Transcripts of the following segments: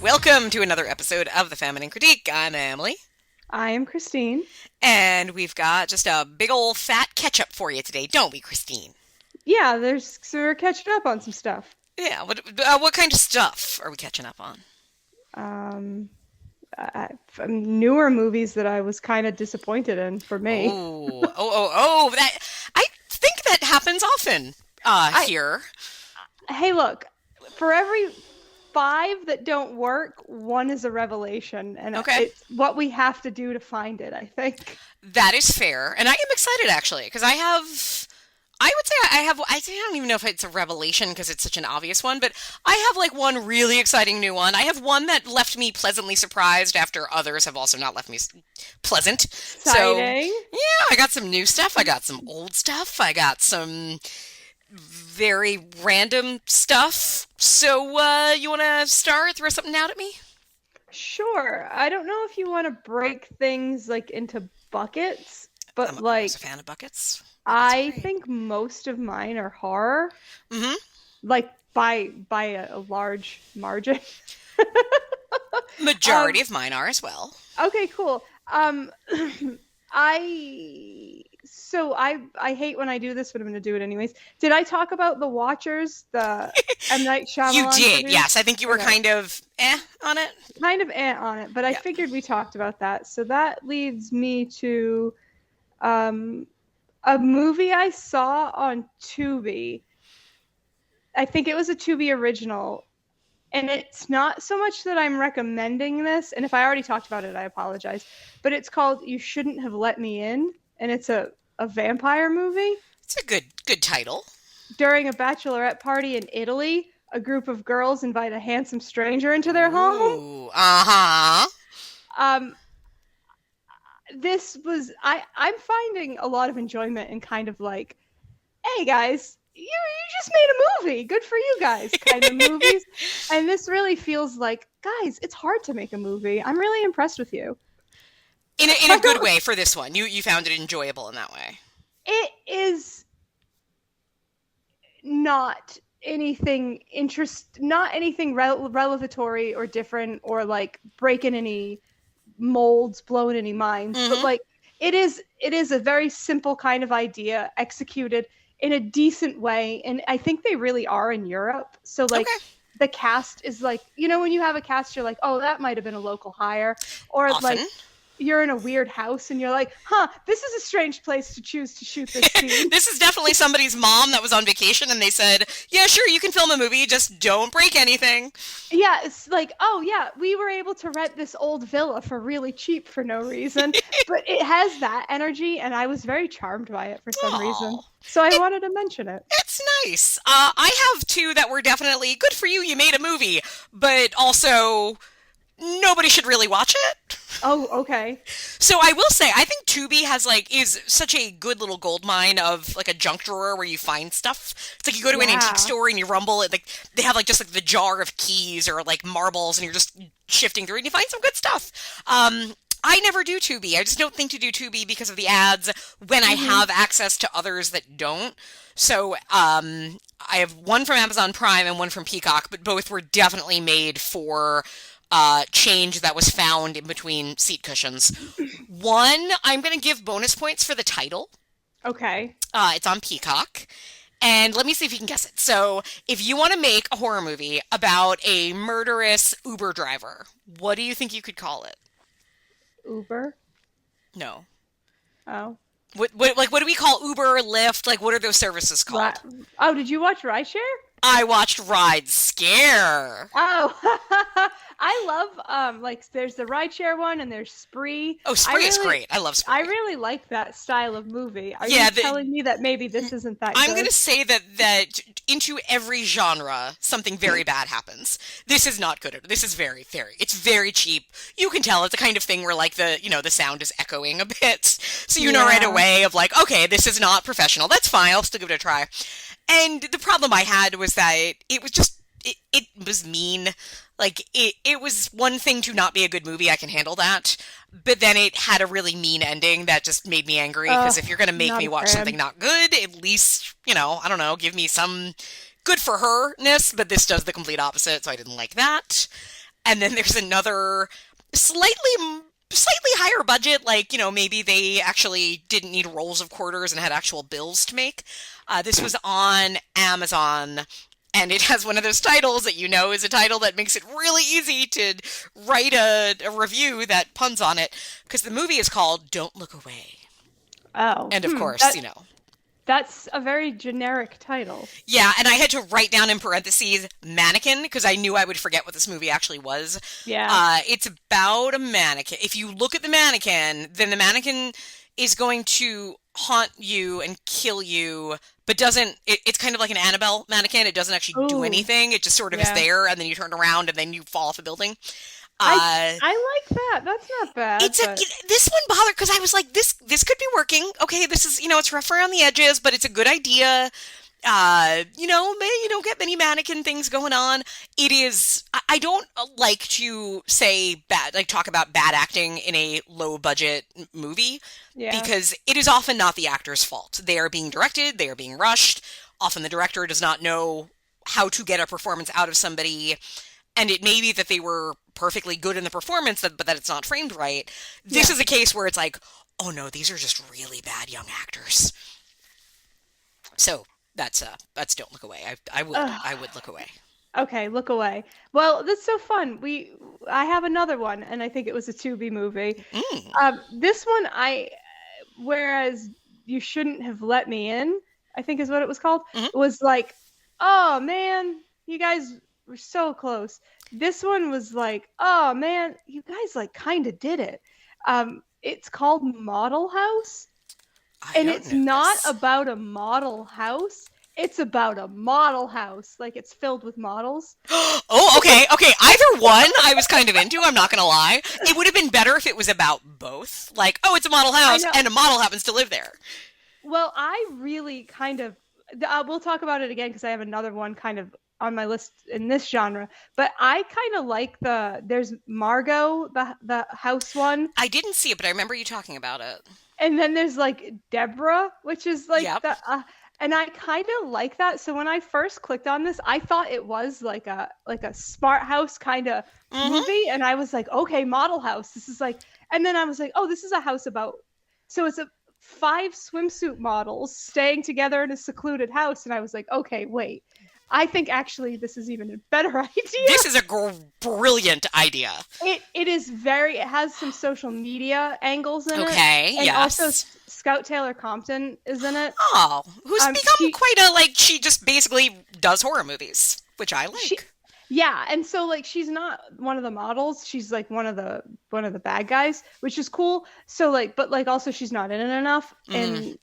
Welcome to another episode of the Feminine Critique. I'm Emily, I am Christine. and we've got just a big old fat catch-up for you today, don't we, Christine? Yeah, so we're catching up on some stuff. Yeah, what kind of stuff are we catching up on? Um, Newer movies that I was kind of disappointed in for me. That I think that happens often I here. Hey, look, for every five that don't work, one is a revelation, and Okay, it's what we have to do to find it, I think. that is fair, and I am excited actually because I would say I don't even know if it's a revelation because it's such an obvious one, but I have like one really exciting new one. I have one that left me pleasantly surprised after others have also not left me pleasant. So, Exciting. yeah, I got some new stuff. I got some old stuff. I got some very random stuff. So, you want to start? Throw something out at me? Sure. I don't know if you want to break things like into buckets, but I'm always a like fan of buckets. Buckets are I great. think most of mine are horror. Mm-hmm. Like by a large margin. Majority Um, of mine are as well. okay, cool. I hate when I do this, but I'm gonna do it anyways. Did I talk about The Watchers, the M. Night You Shyamalan did, series? yes. I think you were Okay, kind of on it. kind of on it, but I Yeah. figured we talked about that. So that leads me to um, a movie I saw on Tubi. I think it was a Tubi original. And it's not so much that I'm recommending this, and if I already talked about it, I apologize. But it's called You Shouldn't Have Let Me In, and it's a vampire movie. It's a good title. During a bachelorette party in Italy, a group of girls invite a handsome stranger into their home. Ooh, uh-huh. Um, I'm finding a lot of enjoyment in kind of like, hey guys, you just made a movie. Good for you guys, kind of movies. And this really feels like, guys, it's hard to make a movie. I'm really impressed with you. In I a good don't. way for this one. You found it enjoyable in that way. It is not not anything revelatory or different or like breaking any molds, blowing any minds. But Mm-hmm. like, it is a very simple kind of idea executed in a decent way, and I think they really are in Europe. So like, Okay. the cast is like, when you have a cast, you're like, oh, that might have been a local hire, or Often. like you're in a weird house and you're like, this is a strange place to choose to shoot this scene. This is definitely somebody's mom that was on vacation and they said, yeah, sure, you can film a movie, just don't break anything. Yeah, it's like, oh yeah, we were able to rent this old villa for really cheap for no reason, but it has that energy, and I was very charmed by it for some reason. Oh, So I wanted to mention it. it's nice. I have two that were definitely good for you. You made a movie, but also nobody should really watch it. Oh, okay. So I will say, I think Tubi is such a good little gold mine of like a junk drawer where you find stuff. It's like you go to an antique Yeah. store and you rumble it, like they have like just like the jar of keys or like marbles, and you're just shifting through it and you find some good stuff. I never do Tubi. I just don't think to do Tubi because of the ads when I Hmm. have access to others that don't. So I have one from Amazon Prime and one from Peacock, but both were definitely made for change that was found in between seat cushions. One, I'm going to give bonus points for the title. Okay. It's on Peacock. And let me see if you can guess it. So, if you want to make a horror movie about a murderous Uber driver, what do you think you could call it? Uber. No. Oh. What do we call Uber, Lyft? Like, what are those services Right. called? Oh, did you watch Rideshare? I watched Ride Scare. Oh, I love like there's the rideshare one and there's Spree. Oh, I Spree is really great. I love I Spree. really like that style of movie. Are Yeah, you telling me that maybe this isn't that I'm going good? to say that into every genre, something very bad happens. This is not good. This is it's very cheap. You can tell it's the kind of thing where like the sound is echoing a bit. So you know right Yeah. away of like, okay, this is not professional. That's fine. I'll still give it a try. And the problem I had was that it was mean. Like it was one thing to not be a good movie. I can handle that. But then it had a really mean ending that just made me angry because if you're going to make Not me a watch something fan. not good, at least, I don't know, give me some good for her-ness, but this does the complete opposite, so I didn't like that. And then there's another slightly higher budget, like, maybe they actually didn't need rolls of quarters and had actual bills to make. This was on Amazon, and it has one of those titles that is a title that makes it really easy to write a review that puns on it, because the movie is called Don't Look Away. Oh. And of course, That's a very generic title. Yeah, and I had to write down in parentheses mannequin because I knew I would forget what this movie actually was. Yeah. It's about a mannequin. If you look at the mannequin, then the mannequin is going to haunt you and kill you, but it's kind of like an Annabelle mannequin. It doesn't actually do Ooh. anything. It just sort of is there, and then you turn around, and then you fall off a building. I like that. That's not bad. This one bothered because I was like, this could be working. Okay, this is, it's rough around the edges, but it's a good idea. You don't get many mannequin things going on. It is, I don't like to say talk about bad acting in a low budget movie, because it is often not the actor's fault. They are being directed, they are being rushed. Often the director does not know how to get a performance out of somebody. And it may be that they were perfectly good in the performance, but that it's not framed right. This is a case where it's like, oh no, these are just really bad young actors. So that's Don't Look Away. I would look away. Okay, look away. Well, that's so fun. I have another one, and I think it was a Tubi movie. This one, whereas You Shouldn't Have Let Me In, I think is what it was called, was like, oh man, you guys were so close. This one was like, oh man, you guys like kind of did it. It's called Model House, and it's not about a model house. It's about a model house, like it's filled with models. Oh, okay. Either one I was kind of into, I'm not going to lie. It would have been better if it was about both. Like, oh, it's a model house and a model happens to live there. Well, I really kind of, we'll talk about it again because I have another one kind of on my list in this genre, but I kind of like there's Margot, the house one. I didn't see it, but I remember you talking about it. And then there's like Deborah, which is like and I kind of like that. So when I first clicked on this, I thought it was like a smart house kind of movie, and I was like, okay, model house. This is like, and then I was like, oh, this is a house about. So it's 5 swimsuit models staying together in a secluded house, and I was like, okay, wait. I think actually this is even a better idea. This is a brilliant idea. It has some social media angles in it. Okay, and also Scout Taylor Compton is in it. Oh, who's become quite she just basically does horror movies, which I like. And so like she's not one of the models, she's like one of the bad guys, which is cool. So like, but like also she's not in it enough. And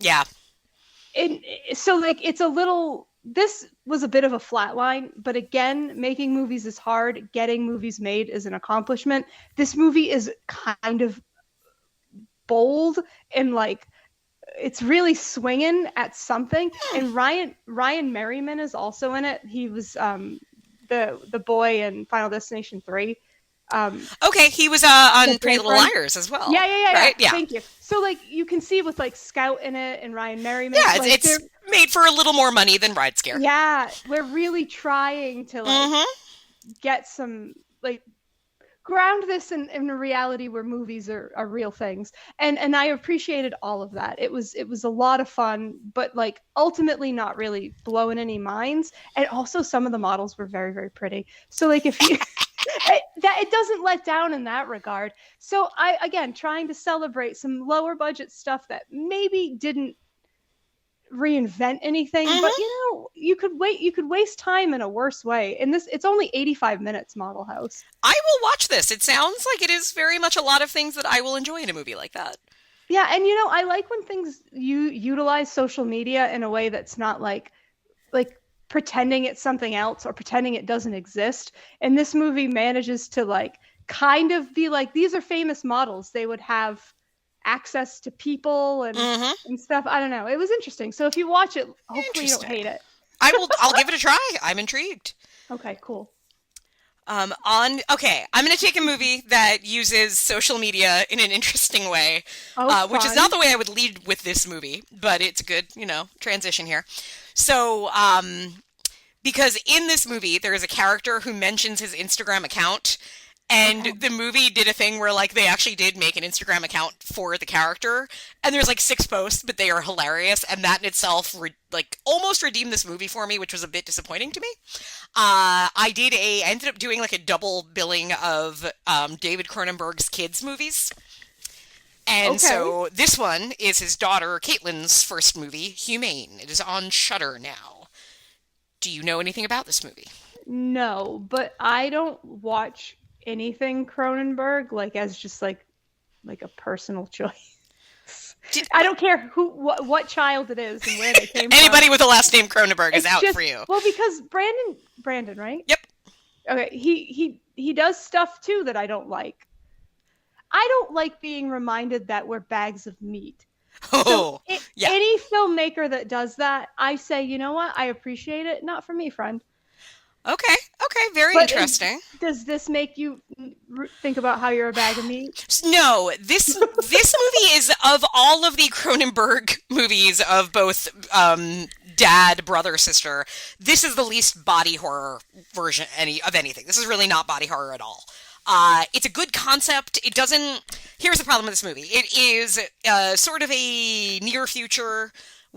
so like it's a little. This was a bit of a flat line, but again, making movies is hard. Getting movies made is an accomplishment. This movie is kind of bold and like it's really swinging at something. And Ryan Merriman is also in it. He was the boy in Final Destination 3. Okay, he was on Pretty Little Liars as well. Yeah. Right? Yeah. Thank you. So like you can see with like Scout in it and Ryan Merriman. Yeah, it's made for a little more money than Ride Scare. Yeah, we're really trying to like get some like ground this in a reality where movies are real things. And I appreciated all of that. It was a lot of fun, but like ultimately not really blowing any minds. And also some of the models were very, very pretty. So like if you it doesn't let down in that regard. So I, again, trying to celebrate some lower budget stuff that maybe didn't reinvent anything, but you could waste time in a worse way. And it's only 85 minutes, Model House. I will watch this. It sounds like it is very much a lot of things that I will enjoy in a movie like that. Yeah, and I like when things utilize social media in a way that's not like pretending it's something else or pretending it doesn't exist. And this movie manages to like kind of be like, these are famous models. They would have access to people and stuff. I don't know. It was interesting. So if you watch it, hopefully you don't hate it. I'll give it a try. I'm intrigued. Okay, cool. I'm going to take a movie that uses social media in an interesting way, which is not the way I would lead with this movie, but it's a good, transition here. So, because in this movie, there is a character who mentions his Instagram account, And Okay. the movie did a thing where, like, they actually did make an Instagram account for the character, and there's like 6 posts, but they are hilarious, and that in itself, like, almost redeemed this movie for me, which was a bit disappointing to me. I ended up doing like a double billing of David Cronenberg's kids movies. And Okay. so this one is his daughter Caitlin's first movie, Humane. It is on Shudder now. Do you know anything about this movie? No, but I don't watch anything Cronenberg like as just like a personal choice. Did, I don't care what child it is and where they came from. anybody with the last name Cronenberg is It's out just for you. well because Brandon, right? Yep. Okay, he does stuff too that I don't like. I don't like being reminded that we're bags of meat. So Oh, yeah. any filmmaker that does that, I say, you know what? I appreciate it. Not for me, friend. Okay. Okay. Very But interesting. does this make you think about how you're a bag of meat? No, this movie is, of all of the Cronenberg movies of both dad, brother, sister, this is the least body horror version of anything. This is really not body horror at all. It's a good concept. It doesn't. Here's the problem with this movie. It is sort of a near future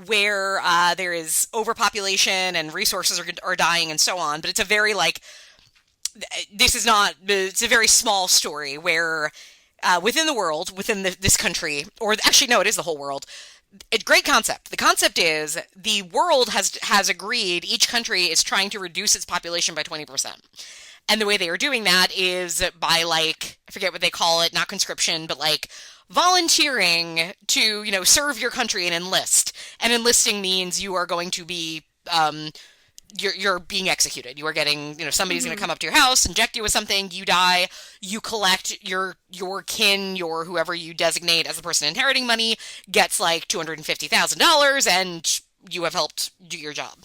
where there is overpopulation and resources are dying and so on. But it's a very like this is not. It's a very small story where within the world, within this country, or actually no, it is the whole world. A great concept. The concept is the world has agreed. Each country is trying to reduce its population by 20%. And the way they are doing that is by, like, I forget what they call it, not conscription, but like volunteering to, serve your country and enlist. And enlisting means you are going to be, you're being executed. You are getting, somebody's going to come up to your house, inject you with something, you die, you collect your kin, your whoever you designate as the person inheriting money gets like $250,000 and you have helped do your job.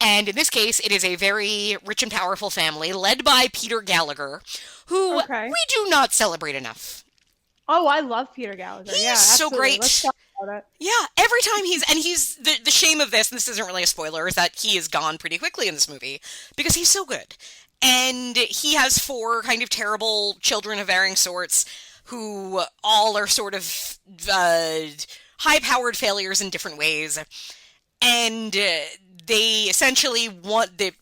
And in this case, it is a very rich and powerful family led by Peter Gallagher, who Okay. we do not celebrate enough. Oh, I love Peter Gallagher. He's Yeah, so absolutely. great. Let's talk about it. Yeah, every time he's the shame of this, and this isn't really a spoiler, is that he is gone pretty quickly in this movie because he's so good. And he has 4 kind of terrible children of varying sorts who all are sort of high-powered failures in different ways. And they essentially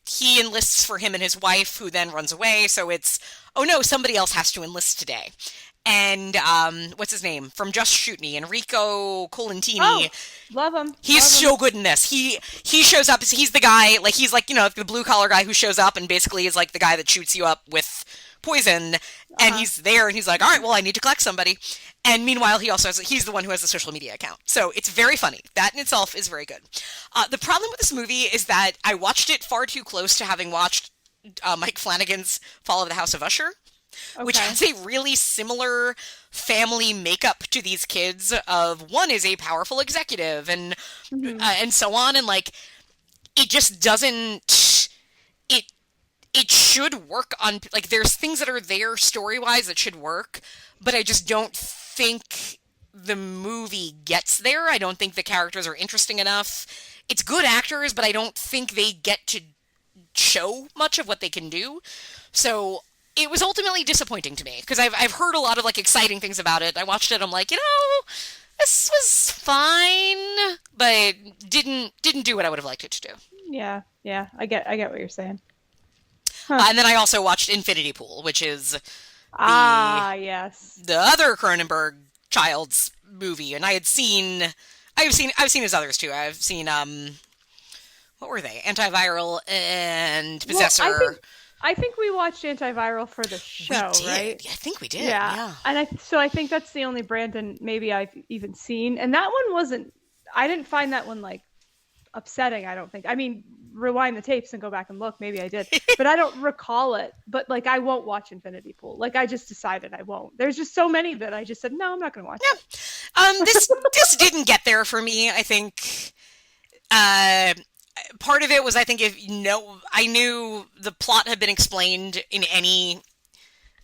he enlists for him and his wife, who then runs away. So it's, oh no, somebody else has to enlist today. And what's his name from Just Shoot Me, Enrico Colantini. Oh, love him. He's Love him. so good in this. He shows up. He's the guy, like he's like the blue collar guy who shows up and basically is like the guy that shoots you up with poison. And he's there and he's like, all right, well, I need to collect somebody. And meanwhile, he's the one who has the social media account. So it's very funny. That in itself is very good. The problem with this movie is that I watched it far too close to having watched Mike Flanagan's Fall of the House of Usher, which Okay. has a really similar family makeup to these kids. Of one is a powerful executive and so on, and like it just doesn't. It should work on, like, there's things that are there story-wise that should work, but I just don't think the movie gets there. I don't think the characters are interesting enough. It's good actors, but I don't think they get to show much of what they can do. So it was ultimately disappointing to me, because I've heard a lot of, like, exciting things about it. I watched it, I'm like, this was fine, but didn't do what I would have liked it to do. Yeah. I get what you're saying. And then I also watched Infinity Pool, which is Yes. the other Cronenberg child's movie, and I've seen his others too. I've seen what were they? Antiviral and Possessor. Well, I think we watched Antiviral for the show, we did. right? I think we did. Yeah. Yeah. And I think that's the only Brandon maybe I've even seen. And that one wasn't, I didn't find that one like upsetting, I don't think. I mean, rewind the tapes and go back and look, maybe I did. But I don't recall it. But like I won't watch Infinity Pool. Like I just decided I won't. There's just so many that I just said, no, I'm not gonna watch it. This didn't get there for me. I think part of it was, I think, I knew the plot had been explained in any,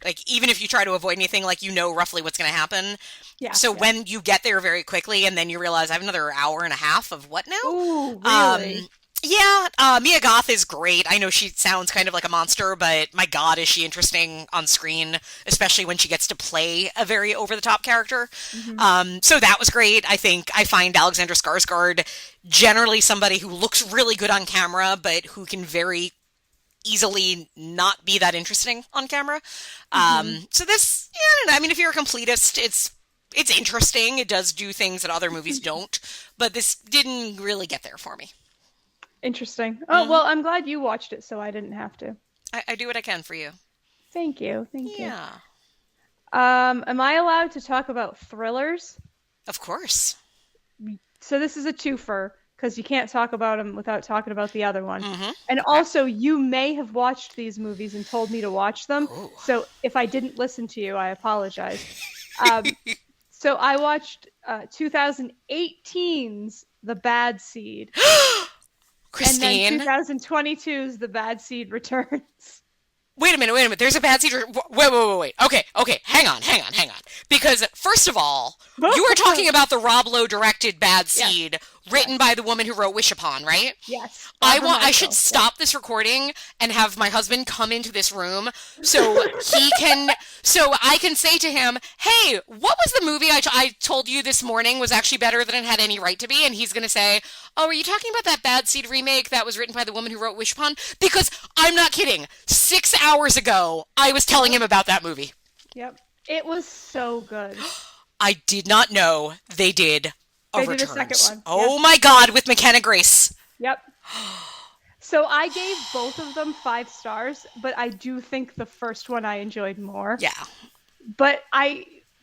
like, even if you try to avoid anything, like, roughly what's going to happen. Yeah. So yeah. when you get there very quickly and then you realize I have another hour and a half of what now? Ooh, really? Yeah, Mia Goth is great. I know she sounds kind of like a monster, but my God, is she interesting on screen, especially when she gets to play a very over-the-top character. Hmm. So that was great. I find Alexandra Skarsgård generally somebody who looks really good on camera, but who can very easily not be that interesting on camera. Hmm. So this, yeah, I don't know. I mean, if you're a completist, it's interesting. It does do things that other movies don't, but this didn't really get there for me. Interesting. Oh, Hmm. well, I'm glad you watched it so I didn't have to. I do what I can for you. Thank you. Thank you. Yeah, Am I allowed to talk about thrillers? of course. So this is a twofer because you can't talk about them without talking about the other one. Hmm. And Okay. also, you may have watched these movies and told me to watch them. Oh. So if I didn't listen to you, I apologize. Um, so I watched 2018's The Bad Seed, and then Christine. 2022's The Bad Seed Returns. Wait a minute, wait a minute. There's a bad seed. Wait. Okay, okay. Hang on. Because, first of all, you were talking about the Rob Lowe directed Bad Yes, Seed, written yes, by the woman who wrote Wish Upon, right? yes. Barbara I should Michael. Yep. stop this recording and have my husband come into this room so so I can say to him, hey, what was the movie I told you this morning was actually better than it had any right to be? And he's going to say, oh, are you talking about that Bad Seed remake that was written by the woman who wrote Wish Upon? Because I'm not kidding. 6 hours ago, I was telling Yep. him about that movie. Yep. It was so good. I did not know they did a They did a second Returns. one. Yeah. Oh my God, with McKenna Grace. Yep. So I gave both of them 5 stars, but I do think the first one I enjoyed more. Yeah. But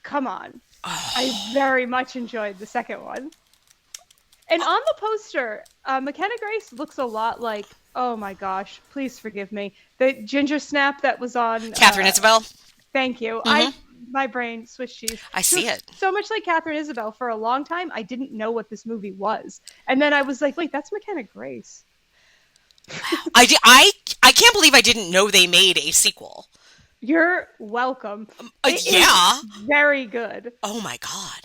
come on. I very much enjoyed the second one. And on the poster, McKenna Grace looks a lot like, oh my gosh, please forgive me, the ginger snap that was on. Catherine Isabel. Thank you. Hmm. My brain Swiss cheese. I She see looks it. so much like Catherine Isabel. For a long time, I didn't know what this movie was, and then I was like, wait, that's McKenna Grace. I can't believe I didn't know they made a sequel. You're welcome. It is Yeah. very good. Oh my God.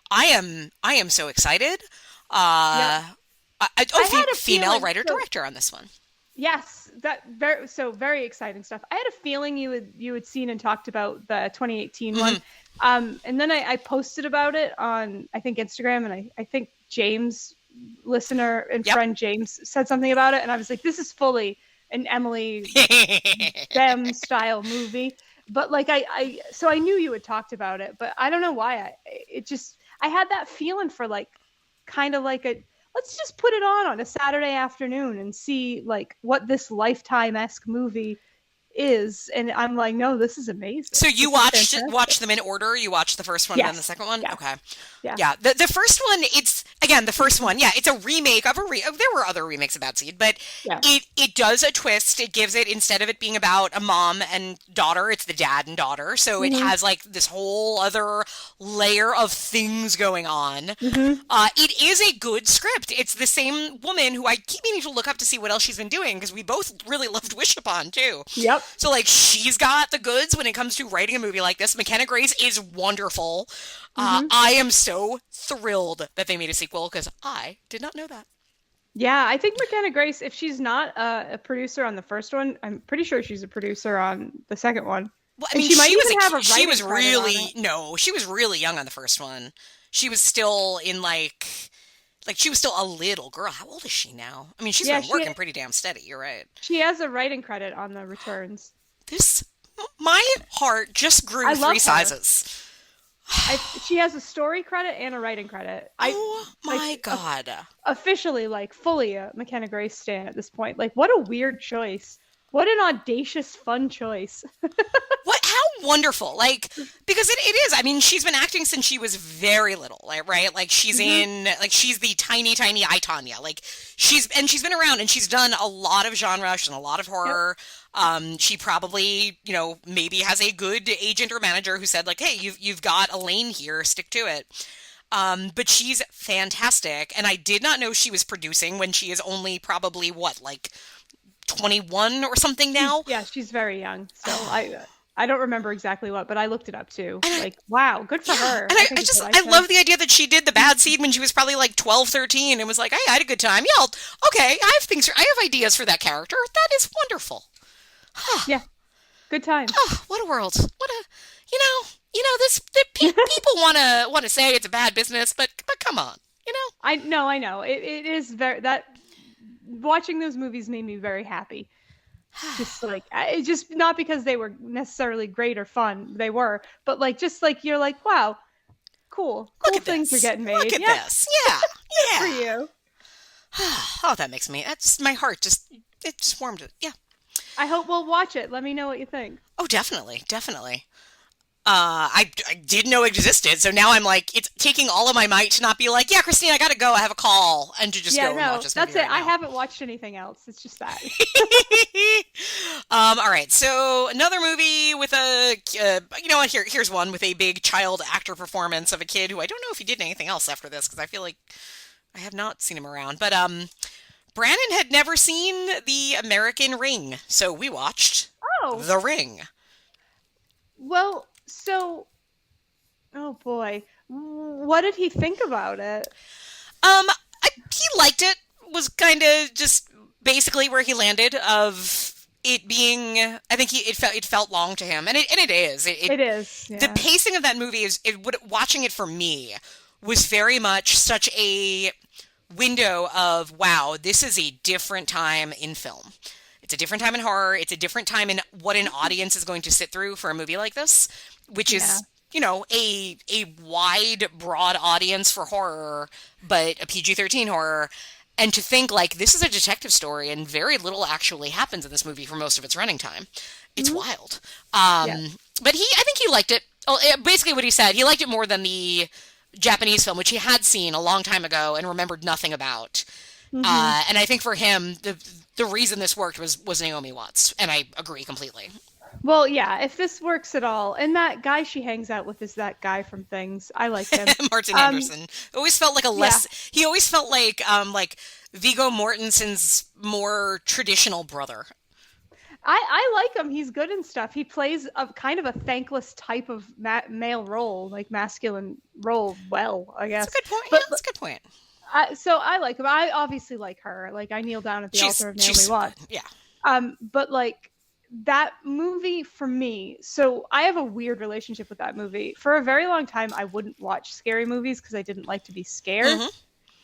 I am so excited. Yep. Oh, I had a female feeling. writer So director on this one. yes, that very exciting stuff. I had a feeling you had seen and talked about the 2018 one, Hmm. and then I posted about it on I think Instagram, and I think James, listener and Yep. friend James, said something about it, and I was like, this is fully an Emily Bem style movie. But like so I knew you had talked about it, but I don't know why I had that feeling for like kind of like a let's just put it on a Saturday afternoon and see like what this Lifetime-esque movie is. And I'm like, no, this is amazing. So you This is watched fantastic. them in order? You watched the first one and then the Yes. second one? Yeah. Okay. Yeah. Yeah. The first one, it's again the first one, yeah, it's a remake of there were other remakes of Bad Seed, but Yeah. it does a twist. It gives it, instead of it being about a mom and daughter, it's the dad and daughter. So it Mm-hmm. has like this whole other layer of things going on. Mm-hmm. It is a good script. It's the same woman who I keep meaning to look up to see what else she's been doing because we both really loved Wish Upon too. Yep. So like she's got the goods when it comes to writing a movie like this. McKenna Grace is wonderful. Mm-hmm. I am so thrilled that they made a sequel because I did not know that. Yeah, I think McKenna Grace, if she's not a producer on the first one, I'm pretty sure she's a producer on the second one. Well, I And mean, she might she was even have a she writing was credit on really it. no, she was really young on the first one. She was still in she was still a little girl. How old is she now? I mean, she's Yeah, been working pretty damn steady. You're right. she has a writing credit on the returns. This my heart just grew I love three her. sizes. She has a story credit and a writing credit. Oh my like, God. Officially like fully a McKenna Grace stan at this point. Like what a weird choice. What an audacious, fun choice. What? How wonderful! Like, because it is. I mean, she's been acting since she was very little, like, right? Like, she's she's the tiny, tiny I, Tanya. Like, she's been around and she's done a lot of genre. She's done a lot of horror. She probably, maybe has a good agent or manager who said, like, hey, you've got a lane here, stick to it. But she's fantastic, and I did not know she was producing when she is only probably what, like 21 or something now. Yeah, she's very young. So I don't remember exactly what, but I looked it up too. And Like, wow, good for her. And I I think it's just, what I said. love the idea that she did the bad seed when she was probably like 12, 13 and was like, I had a good time. Yeah, okay, I have ideas for that character. That is wonderful. Yeah, good times. Oh, what a world. What a, people want to say it's a bad business, but come on, you know? I know. It is very, that watching those movies made me very happy. Just like, it's just not because they were necessarily great or fun. They were, but like, just like, you're like, wow, cool things are getting made. Look at this. Yeah. For you. Oh, that makes me, that's my heart it just warmed it. Yeah. I hope we'll watch it. Let me know what you think. Oh, definitely. Definitely. I didn't know it existed, so now I'm like, it's taking all of my might to not be like, yeah, Christine, I gotta go, I have a call, and to just go and watch this movie. That's it. Right I now. haven't watched anything else. It's just that. All right, so another movie with a, you know what, here's one with a big child actor performance of a kid who I don't know if he did anything else after this, because I feel like I have not seen him around, but, Brandon had never seen The American Ring, so we watched The Ring. Well, so, oh boy, what did he think about it? He liked it. Was kind of just basically where he landed. Of it being, I think it felt long to him, and it is. It is. Yeah. The pacing of that movie watching it for me was very much such a window of, wow, this is a different time in film. It's a different time in horror. It's a different time in what an audience is going to sit through for a movie like this, which is, a wide, broad audience for horror, but a PG-13 horror. And to think, like, this is a detective story and very little actually happens in this movie for most of its running time. It's wild. But I think he liked it. Basically what he said, he liked it more than the Japanese film, which he had seen a long time ago and remembered nothing about. And I think for him, the reason this worked was Naomi Watts, and I agree completely. Well, yeah, if this works at all, and that guy she hangs out with is that guy from Things. I like him. Martin Anderson. Always felt like he always felt like Viggo Mortensen's more traditional brother. I like him. He's good and stuff. He plays a kind of a thankless type of male role, like masculine role, well, I guess. That's a good point. That's a good point. So I like him. I obviously like her. Like, I kneel down at the altar of Naomi Watts. Yeah. But like, that movie for me, so I have a weird relationship with that movie. For a very long time, I wouldn't watch scary movies because I didn't like to be scared.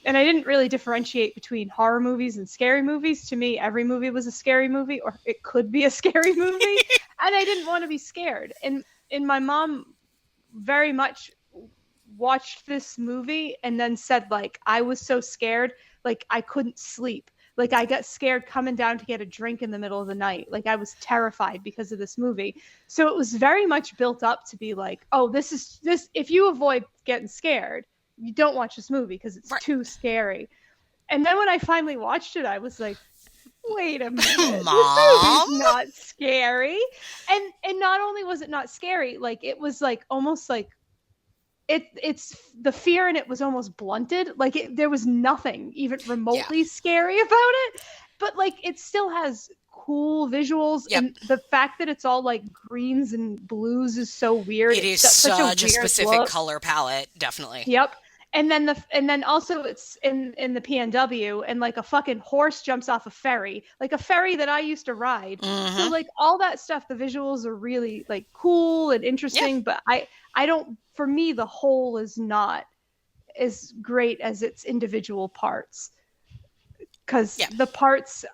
And I didn't really differentiate between horror movies and scary movies. To me, every movie was a scary movie, or it could be a scary movie. And I didn't want to be scared. And my mom very much watched this movie and then said, like, I was so scared, like, I couldn't sleep. Like, I got scared coming down to get a drink in the middle of the night. Like, I was terrified because of this movie. So it was very much built up to be like, oh, this, if you avoid getting scared, you don't watch this movie because it's too scary. And then when I finally watched it, I was like, wait a minute, Mom? This movie's not scary. And not only was it not scary, like, it was like almost like it's the fear in it was almost blunted. Like, there was nothing even remotely scary about it, but like, it still has cool visuals. And the fact that it's all like greens and blues is so weird. It is such a specific color palette, definitely. Yep. And then also it's in the PNW, and like a fucking horse jumps off a ferry, like a ferry that I used to ride. So like all that stuff, the visuals are really like cool and interesting, but I don't, for me, the whole is not as great as its individual parts. Because the parts,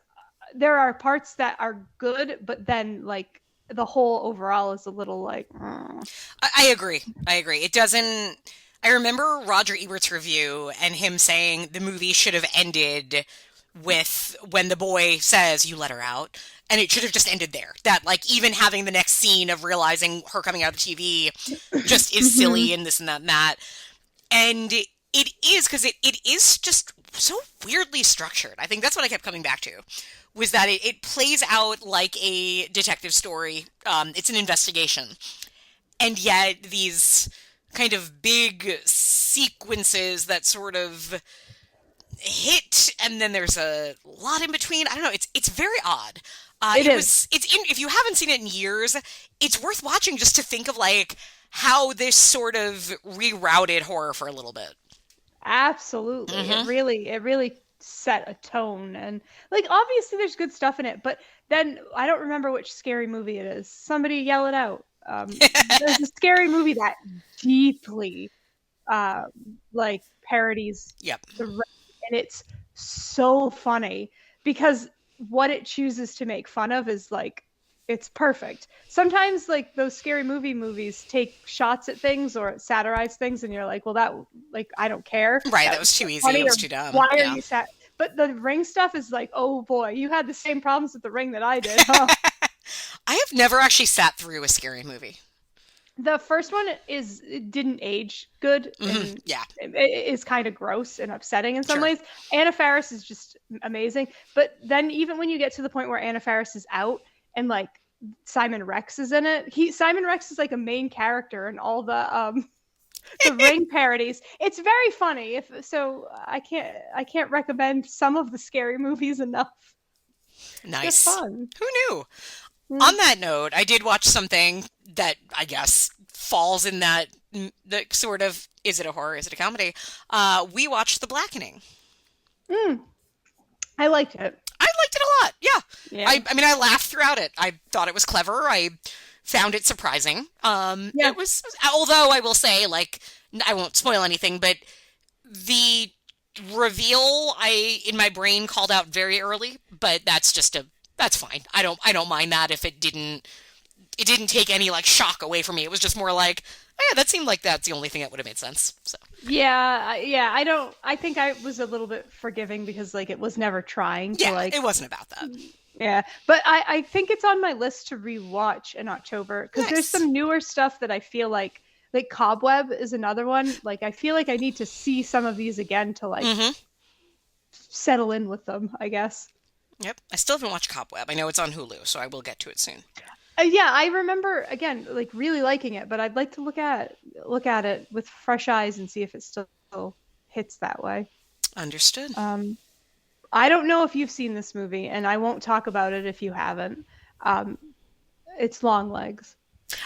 there are parts that are good, but then like the whole overall is a little like. I agree. It doesn't. I remember Roger Ebert's review and him saying the movie should have ended with when the boy says, "You let her out," and it should have just ended there. That, like, even having the next scene of realizing her coming out of the TV just is silly and this and that and that. And it is, because it is just so weirdly structured. I think that's what I kept coming back to, was that it plays out like a detective story. It's an investigation. And yet these kind of big sequences that sort of hit, and then there's a lot in between. I don't know. It's very odd. It is. If you haven't seen it in years, it's worth watching just to think of like how this sort of rerouted horror for a little bit. Absolutely. Mm-hmm. It really set a tone, and like obviously there's good stuff in it, but then I don't remember which scary movie it is. Somebody yell it out. There's a scary movie that deeply uh like parodies Yep. and it's so funny because what it chooses to make fun of is like it's perfect. Sometimes like those scary movies take shots at things or satirize things and you're like, well that like I don't care. Right, that was too easy. It was too dumb. Why Yeah. are you sat? But the Ring stuff is like, oh boy, you had the same problems with the Ring that I did, huh? I have never actually sat through a scary movie. The first one it didn't age good and Yeah. it is kind of gross and upsetting in some Sure. ways. Anna Faris is just amazing, but then even when you get to the point where Anna Faris is out and like Simon Rex is in it, Simon Rex is like a main character in all the Ring parodies. It's very funny. I can't recommend some of the scary movies enough. Nice. It's fun. Who knew? On that note, I did watch something that I guess falls in that the sort of, is it a horror, is it a comedy? We watched The Blackening. I liked it. I liked it a lot. Yeah. Yeah. I mean, I laughed throughout it. I thought it was clever. I found it surprising. Yeah. It was, although I will say, like, I won't spoil anything, but the reveal in my brain called out very early, but that's fine. I don't mind that if it didn't take any like shock away from me. It was just more like, oh yeah, that seemed like that's the only thing that would have made sense. So Yeah. I think I was a little bit forgiving because like it was never trying to like. it wasn't about that. Yeah, but I think it's on my list to rewatch in October because there's some newer stuff that I feel like Cobweb is another one. Like I feel like I need to see some of these again to like settle in with them, I guess. Yep. I still haven't watched Cobweb. I know it's on Hulu, so I will get to it soon. Yeah, I remember again like really liking it, but I'd like to look at it with fresh eyes and see if it still hits that way. Understood. I don't know if you've seen this movie, and I won't talk about it if you haven't. It's Longlegs.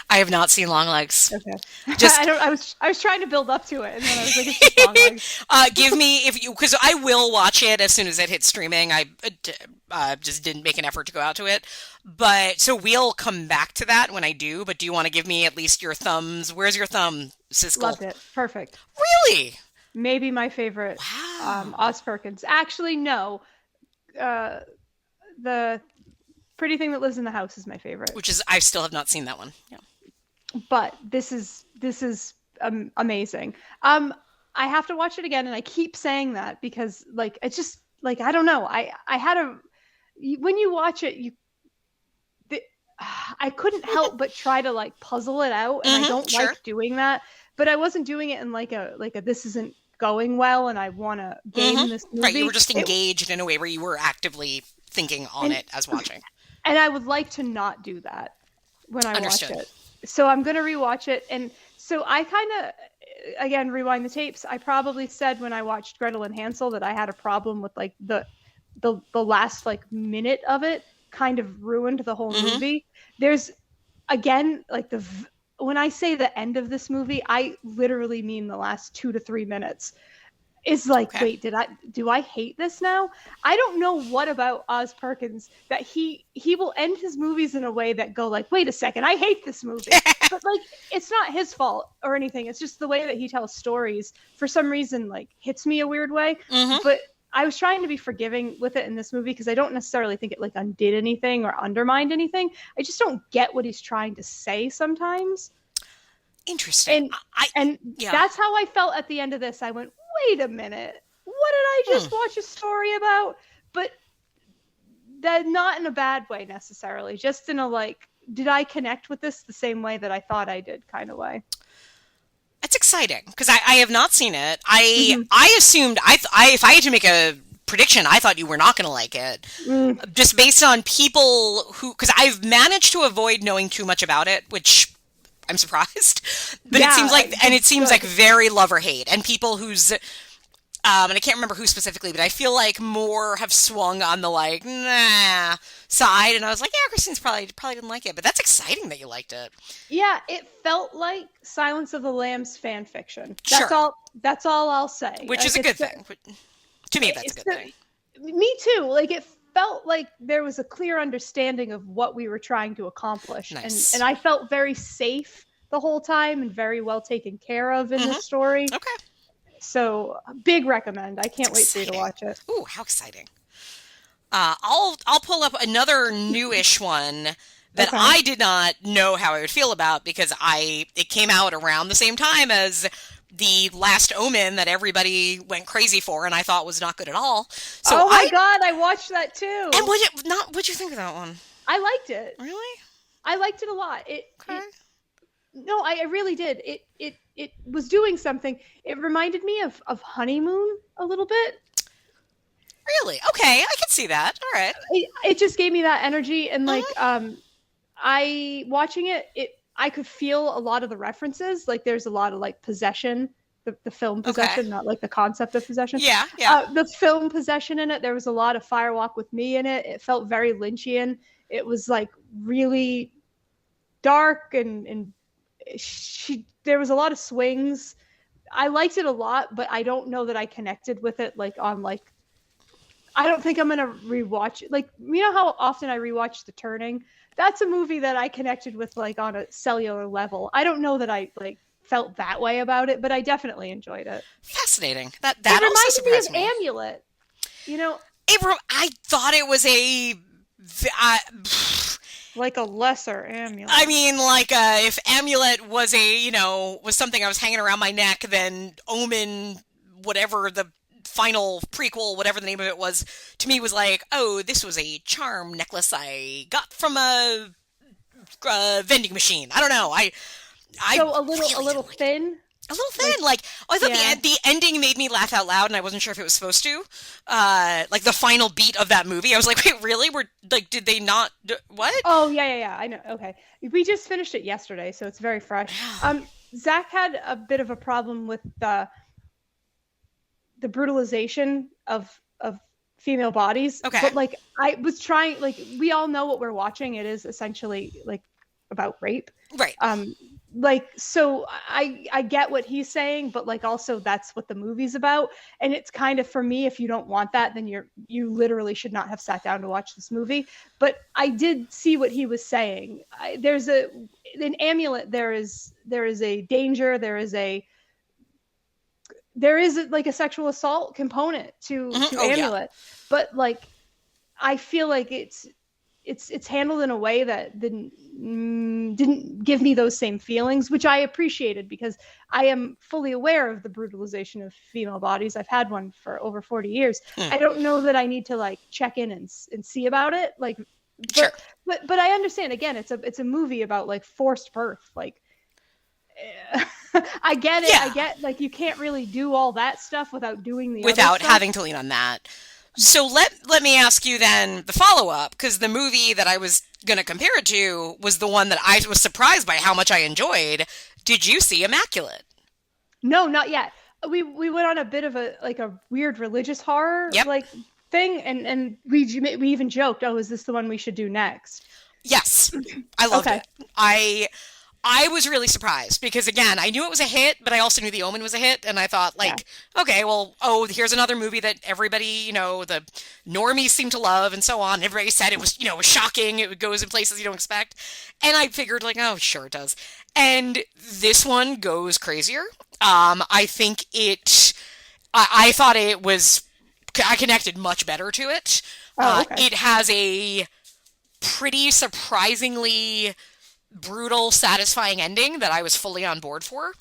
I have not seen Longlegs. Okay. Just I was trying to build up to it, and then I was like, it's just Longlegs. Give me because I will watch it as soon as it hits streaming. I just didn't make an effort to go out to it, but so we'll come back to that when I do. But do you want to give me at least your thumbs? Where's your thumb, Siskel? Loved it. Perfect. Really? Maybe my favorite. Wow. Oz Perkins. Actually, no. The Pretty Thing That Lives in the House is my favorite. Which is I still have not seen that one. Yeah. But this is amazing. I have to watch it again, and I keep saying that because like it's just like I don't know. I had when you watch it, I couldn't help but try to like puzzle it out, and I don't like doing that. But I wasn't doing it in like a this isn't going well, and I want to game this movie. Right, you were just engaged in a way where you were actively thinking on it as watching. And I would like to not do that when I Understood. watch it. So I'm going to rewatch it. And so I kind of, again, rewind the tapes. I probably said when I watched Gretel and Hansel that I had a problem with like the last like minute of it kind of ruined the whole movie. There's, again, like when I say the end of this movie, I literally mean the last 2 to 3 minutes. Is like, wait, do I hate this now? I don't know what about Oz Perkins that he will end his movies in a way that go like, wait a second, I hate this movie. But like, it's not his fault or anything. It's just the way that he tells stories for some reason, like hits me a weird way. But I was trying to be forgiving with it in this movie because I don't necessarily think it like undid anything or undermined anything. I just don't get what he's trying to say sometimes. Interesting. And that's how I felt at the end of this. I went, wait a minute, what did I just watch a story about? But that not in a bad way necessarily, just in a like, did I connect with this the same way that I thought I did kind of way? That's exciting because I have not seen it. I assumed if I had to make a prediction, I thought you were not going to like it, just based on people who, because I've managed to avoid knowing too much about it, which I'm surprised, but it seems like, and it seems like very love or hate, and people whose And I can't remember who specifically, but I feel like more have swung on the like nah side, and I was like, yeah, Christine's probably didn't like it, but that's exciting that you liked it. Yeah, it felt like Silence of the Lambs fan fiction. That's Sure, all. That's all I'll say. which is Like a good thing. To me, that's a it's good thing. me too. Like it felt like there was a clear understanding of what we were trying to accomplish, Nice. and I felt very safe the whole time and very well taken care of in Mm-hmm. this story. Okay. So big recommend. I can't That's wait for you to exciting. watch it. Ooh, how exciting! I'll pull up another newish one that Okay. I did not know how I would feel about because it came out around the same time as the last Omen that everybody went crazy for and I thought was not good at all. So Oh my God, I watched that too. and what'd you think of that one? I liked it. Really? I liked it a lot. Okay. No, I really did. It was doing something. It reminded me of Honeymoon a little bit. Really? Okay, I can see that. All right. It just gave me that energy, and like Mhm. I watching I could feel a lot of the references. Like there's a lot of like possession, the film Okay. possession, not like the concept of possession. Yeah, yeah. The film possession in it. There was a lot of Firewalk with Me in it. It felt very Lynchian. It was like really dark and there was a lot of swings. I liked it a lot, but I don't know that I connected with it like on like I don't think I'm gonna rewatch it. Like you know how often I rewatch The Turning? That's a movie that I connected with like on a cellular level. I don't know that I like felt that way about it, but I definitely enjoyed it. Fascinating. That It also reminded me surprised of me. Amulet. You know, I thought it was I, like a lesser Amulet. I mean, like, if Amulet was was something I was hanging around my neck, then Omen, whatever the final prequel, whatever the name of it was, to me was like, oh, this was a charm necklace I got from a vending machine. I don't know. I So really a little didn't like it. thin. A little thin, Like like I thought yeah. the ending made me laugh out loud, and I wasn't sure if it was supposed to. Like the final beat of that movie, I was like, "Wait, really? We're like, did they not? What?" Oh yeah. I know. Okay, we just finished it yesterday, so it's very fresh. Zach had a bit of a problem with the brutalization of female bodies, Okay. but like I was trying. Like we all know what we're watching. It is essentially like about rape. Right. Like so I get what he's saying, but like also that's what the movie's about, and it's kind of for me, if you don't want that, then you literally should not have sat down to watch this movie. But I did see what he was saying. There's an Amulet, there is a danger, there is like a sexual assault component to Oh yeah. Amulet, but like I feel like it's handled in a way that didn't give me those same feelings, which I appreciated because I am fully aware of the brutalization of female bodies. I've had one for over 40 years. I don't know that I need to like check in and see about it. Like, Sure. but I understand. Again, it's a movie about like forced birth. Like, I get it. Yeah. I get like you can't really do all that stuff without doing the Without other stuff. having to lean on that. So let me ask you then the follow up, because the movie that I was going to compare it to was the one that I was surprised by how much I enjoyed. Did you see Immaculate? No, not yet. We went on a bit of a weird religious horror Yep. like thing, and we even joked, "Oh, is this the one we should do next?" Yes, I loved Okay. it. I was really surprised because again, I knew it was a hit, but I also knew The Omen was a hit, and I thought like, okay, well, oh, here's another movie that everybody, the normies seem to love and so on. Everybody said it was, was shocking. It goes in places you don't expect. And I figured like, oh, sure it does. And this one goes crazier. I think I thought I connected much better to it. Oh, okay. It has a pretty surprisingly brutal, satisfying ending that I was fully on board for.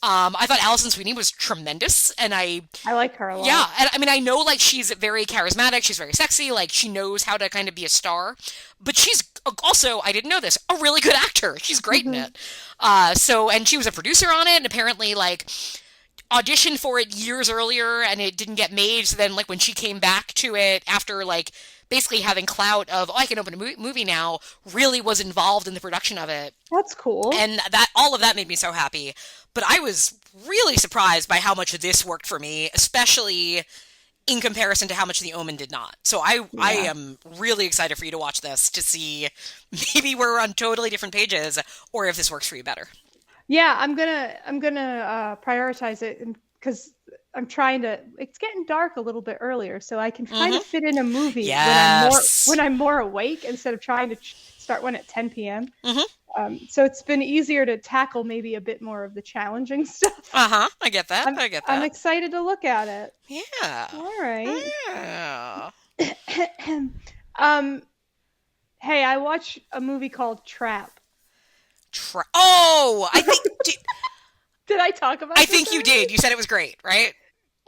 I thought Alison Sweeney was tremendous, and I like her a lot. yeah, and I mean I know like she's very charismatic, she's very sexy, like she knows how to kind of be a star, but she's also, I didn't know this, a really good actor. She's great in it. And she was a producer on it, and apparently like auditioned for it years earlier and it didn't get made, so then like when she came back to it after like basically having clout of, oh, I can open a movie now, really was involved in the production of it. That's cool. And that all of that made me so happy. but I was really surprised by how much this worked for me, especially in comparison to how much the Omen did not. So I Yeah. am really excited for you to watch this to see maybe we're on totally different pages or if this works for you better. Yeah, I'm gonna prioritize it because I'm trying to. It's getting dark a little bit earlier, so I can kind of Mm-hmm. fit in a movie Yes. when I'm more awake instead of trying to start one at 10 p.m. Mm-hmm. So it's been easier to tackle maybe a bit more of the challenging stuff. Uh-huh. I get that. I'm I get I'm that. excited to look at it. Yeah. All right. Yeah. um, hey, I watched a movie called Trap. Oh, Did I talk about I this think you already? did. You said it was great, right?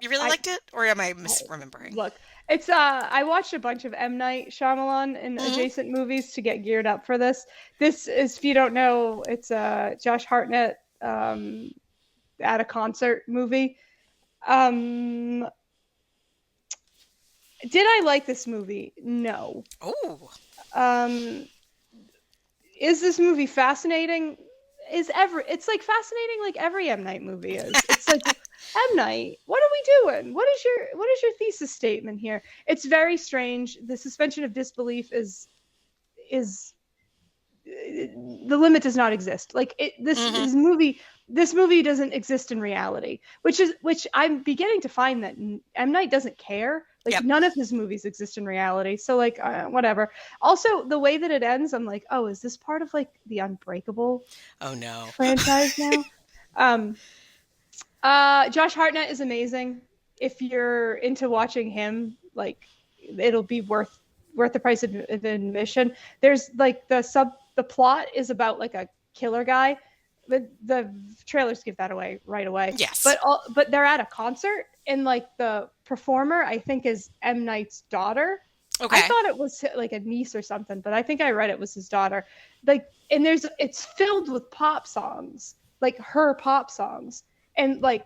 You really I liked it? Or am I misremembering? Look, it's I watched a bunch of M. Night Shyamalan and Mm-hmm. adjacent movies to get geared up for this. This is, if you don't know, it's a Josh Hartnett at a concert movie. Um, did I like this movie? No. Oh. Um, is this movie fascinating? It's like fascinating like every M. Night movie is. It's like M. Night, what are we doing? What is your thesis statement here? It's very strange. The suspension of disbelief is the limit does not exist. Like Mm-hmm. this movie doesn't exist in reality, which I'm beginning to find that M. Night doesn't care. Like Yep. none of his movies exist in reality. So like whatever. Also, the way that it ends, I'm like, oh, is this part of like the Unbreakable Oh no. franchise now? Josh Hartnett is amazing. If you're into watching him, like it'll be worth the price of admission. There's like the plot is about like a killer guy. The trailers give that away right away. Yes. But they're at a concert and like the performer I think is M. Night's daughter. Okay. I thought it was like a niece or something, but I think I read it was his daughter. Like, and it's filled with pop songs, like her pop songs, and like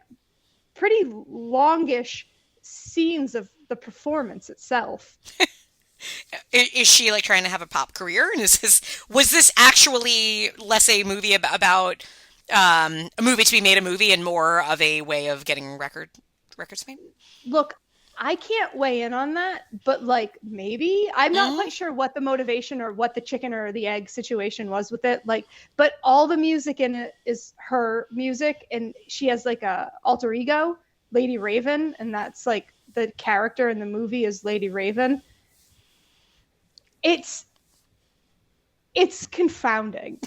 pretty longish scenes of the performance itself. Is she like trying to have a pop career? And was this actually less a movie about a movie to be made a movie and more of a way of getting records made? Look, I can't weigh in on that, but like maybe I'm not Mm-hmm. quite sure what the motivation or what the chicken or the egg situation was with it. Like, but all the music in it is her music, and she has like a alter ego, Lady Raven, and that's like the character in the movie is Lady Raven. It's confounding.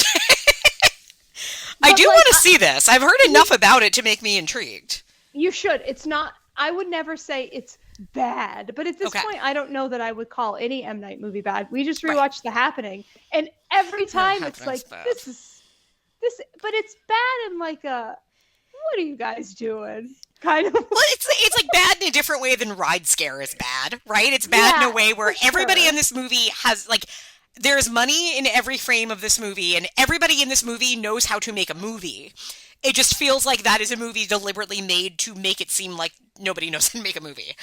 I But do like want to see this. I've heard enough about it to make me intrigued. you should. It's not. I would never say it's bad, but at this Okay. point, I don't know that I would call any M. Night movie bad. We just Right. rewatched The Happening, and every time it's like Happening's bad. this, but it's bad in like a what are you guys doing kind of. Well, it's like bad in a different way than Ride Scare is bad, right? It's bad in a way where for everybody sure. in this movie has like there's money in every frame of this movie, and everybody in this movie knows how to make a movie. It just feels like that is a movie deliberately made to make it seem like nobody knows how to make a movie.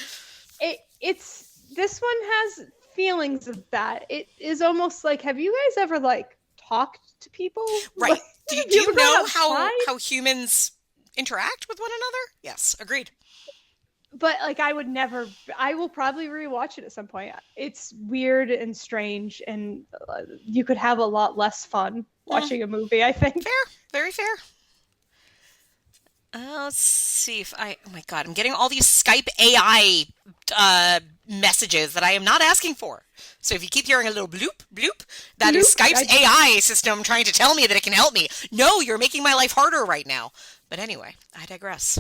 It's this one has feelings of that. It is almost like, have you guys ever like talked to people? Right. Like, Do have you ever know gone outside? how humans interact with one another? Yes, agreed. But like I will probably rewatch it at some point. It's weird and strange, and you could have a lot less fun watching a movie, I think. Fair. Very fair. Let's see if oh my God, I'm getting all these Skype AI messages that I am not asking for. So if you keep hearing a little bloop, bloop, that is Bloop. Skype's AI system trying to tell me that it can help me. No, you're making my life harder right now. But anyway, I digress.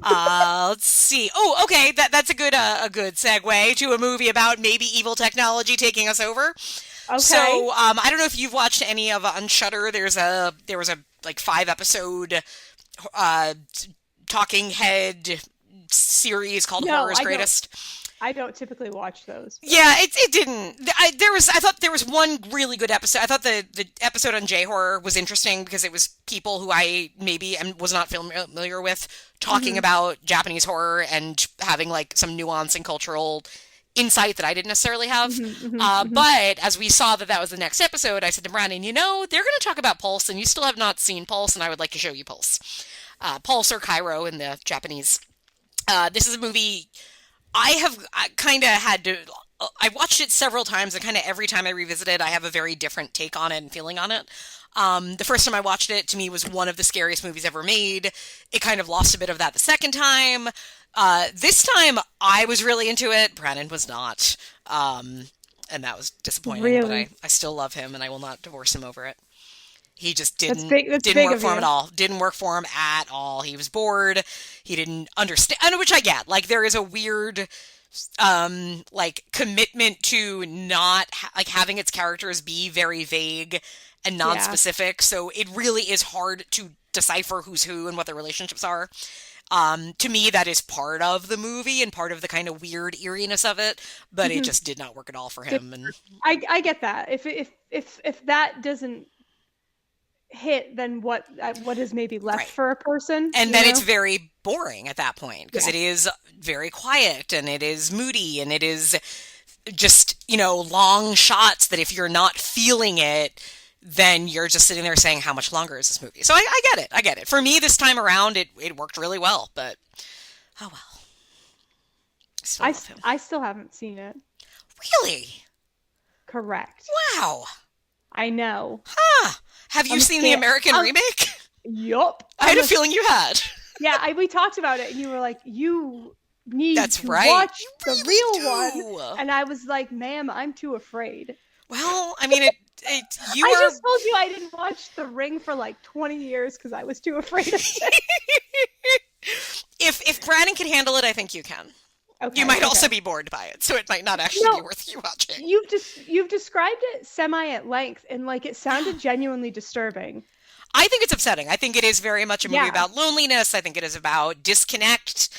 Let's see. Oh, okay, that's a good segue to a movie about maybe evil technology taking us over. Okay. So I don't know if you've watched any of on Shudder. There was a like 5-episode talking head series called No, Horror's Greatest. I don't typically watch those. Yeah, it didn't. I thought there was one really good episode. I thought the episode on J-horror was interesting because it was people who I maybe was not familiar with talking about Japanese horror and having like some nuance and cultural insight that I didn't necessarily have. But as we saw that was the next episode, I said to Brandon, they're going to talk about Pulse, and you still have not seen Pulse, and I would like to show you Pulse. Pulse or Cairo in the Japanese. This is a movie I kind of had to. I watched it several times, and kind of every time I revisit it, I have a very different take on it and feeling on it. The first time I watched it, to me, was one of the scariest movies ever made. It kind of lost a bit of that the second time. This time, I was really into it. Brandon was not. And that was disappointing, Really? but I still love him, and I will not divorce him over it. He just That's didn't big. That's didn't big work of for him you. at all. Didn't work for him at all. He was bored. He didn't understand, which I get. Like, there is a weird like commitment to not like having its characters be very vague and Yeah. non-specific. So it really is hard to decipher who's who and what their relationships are. To me, that is part of the movie and part of the kind of weird eeriness of it, but it Mhm. just did not work at all for him. And I get that. If that doesn't hit, then what is maybe left Right. for a person? And you then know? it's very boring at that point because Yeah. it is very quiet and it is moody and it is just, long shots that if you're not feeling it, then you're just sitting there saying, how much longer is this movie? So I get it. I get it. For me, this time around, it worked really well, but oh well. Still love him. I still haven't seen it. Really? Correct. Wow. I know. Huh. Have you I'm seen the scared. American remake? Yup. I had a feeling you had. Yeah, we talked about it, and you were like, you need That's to right. watch You the really real do. one. And I was like, ma'am, I'm too afraid. Well, I mean, you I are. just told you I didn't watch The Ring for like 20 years because I was too afraid of it. If Brandon can handle it, I think you can. Okay, You might okay. also be bored by it, so it might not actually No. be worth you watching. You've described it semi at length, and like it sounded genuinely disturbing. I think it's upsetting. I think it is very much a movie Yeah. about loneliness. I think it is about disconnect.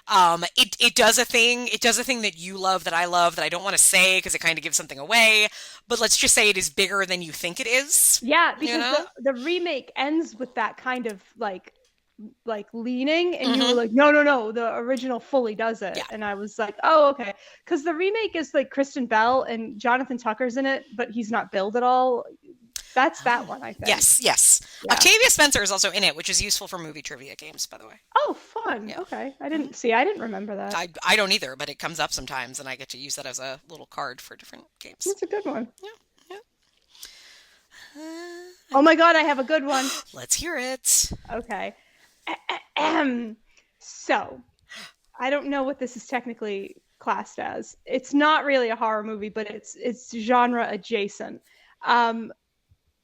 It does a thing. It does a thing that you love, that I don't want to say because it kind of gives something away. But let's just say it is bigger than you think it is. Yeah, because know? the remake ends with that kind of like leaning, and you Mhm. were like, no, the original fully does it. Yeah. And I was like, oh, okay. Because the remake is like Kristen Bell and Jonathan Tucker's in it, but he's not billed at all. That's that one, I think. Yes. Yeah. Octavia Spencer is also in it, which is useful for movie trivia games, by the way. Oh, fun. Yeah. Okay. I didn't remember that. I don't either, but it comes up sometimes, and I get to use that as a little card for different games. That's a good one. Yeah. Oh my God, I have a good one. Let's hear it. Okay. Ahem. So, I don't know what this is technically classed as. It's not really a horror movie, but it's genre adjacent.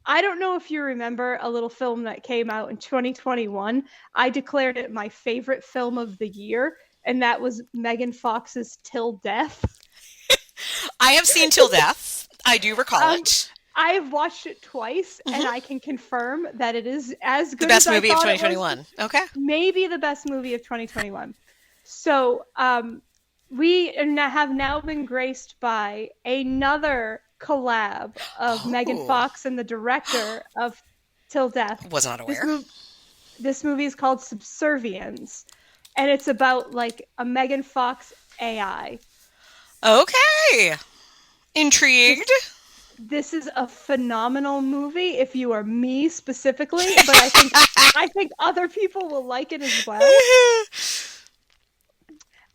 I don't know if you remember a little film that came out in 2021. I declared it my favorite film of the year, and that was Megan Fox's Till Death. I have seen Till Death. I do recall it. I have watched it twice, and I can confirm that it is as good The best as movie I of thought it was. 2021. Okay. Maybe the best movie of 2021. So we have now been graced by another collab of Megan Fox and the director of Till Death. Was not aware. This movie is called Subservience, and it's about like a Megan Fox AI. Okay. Intrigued. This is a phenomenal movie if you are me specifically, but I think other people will like it as well.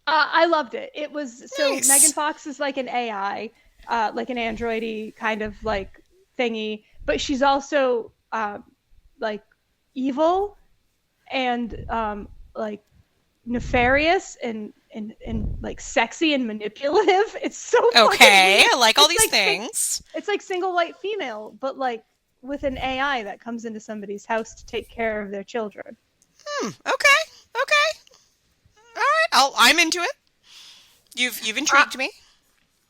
I loved it. It was so Nice. Megan Fox is like an AI, like an androidy kind of like thingy, but she's also like evil and like nefarious and like sexy and manipulative. It's so fucking Okay. weird. I like all It's these like things. It's like single white female, but like with an AI that comes into somebody's house to take care of their children. Okay. All right. I'm into it. You've intrigued me.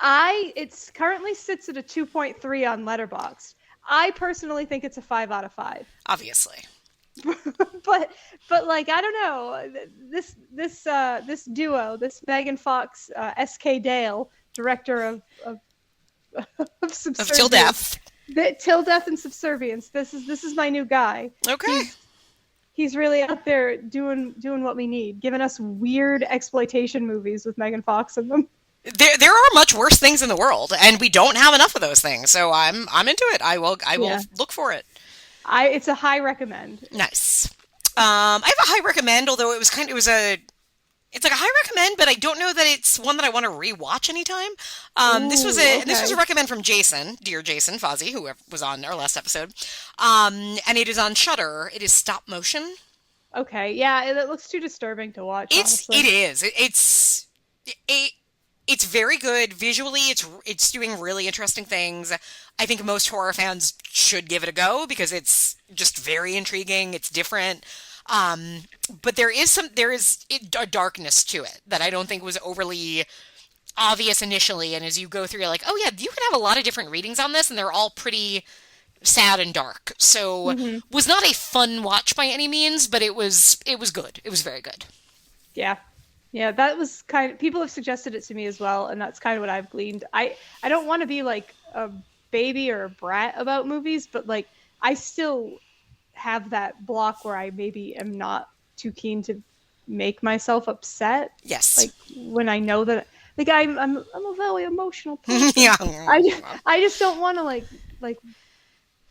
It's currently sits at a 2.3 on Letterboxd. I personally think it's a 5 out of 5. Obviously. but like I don't know, this duo, this Megan Fox, S.K. Dale, director of Subservience, Of Till Death. Till Death and Subservience. This is my new guy. Okay. He's really out there doing what we need, giving us weird exploitation movies with Megan Fox in them. There are much worse things in the world, and we don't have enough of those things. So I'm into it. I will Yeah. look for it. It's a high recommend. Nice. I have a high recommend, although it's like a high recommend, but I don't know that it's one that I want to rewatch anytime. Ooh, This was a okay. recommend from Jason, dear Jason Fozzie, who was on our last episode. And it is on Shudder. It is stop motion. Okay. Yeah, it looks too disturbing to watch, It honestly. is. It, it's very good visually. It's doing really interesting things. I think most horror fans should give it a go because it's just very intriguing. It's different. Um, but there is a darkness to it that I don't think was overly obvious initially. And as you go through, you're like, oh yeah, you can have a lot of different readings on this, and they're all pretty sad and dark. So Hmm. was not a fun watch by any means, but it was good. It was very good. Yeah. Yeah, that was kind of, people have suggested it to me as well, and that's kind of what I've gleaned. I don't want to be like a baby or a brat about movies, but like I still have that block where I maybe am not too keen to make myself upset. Yes. Like when I know that, like I'm a very emotional person. Yeah. I just don't want to like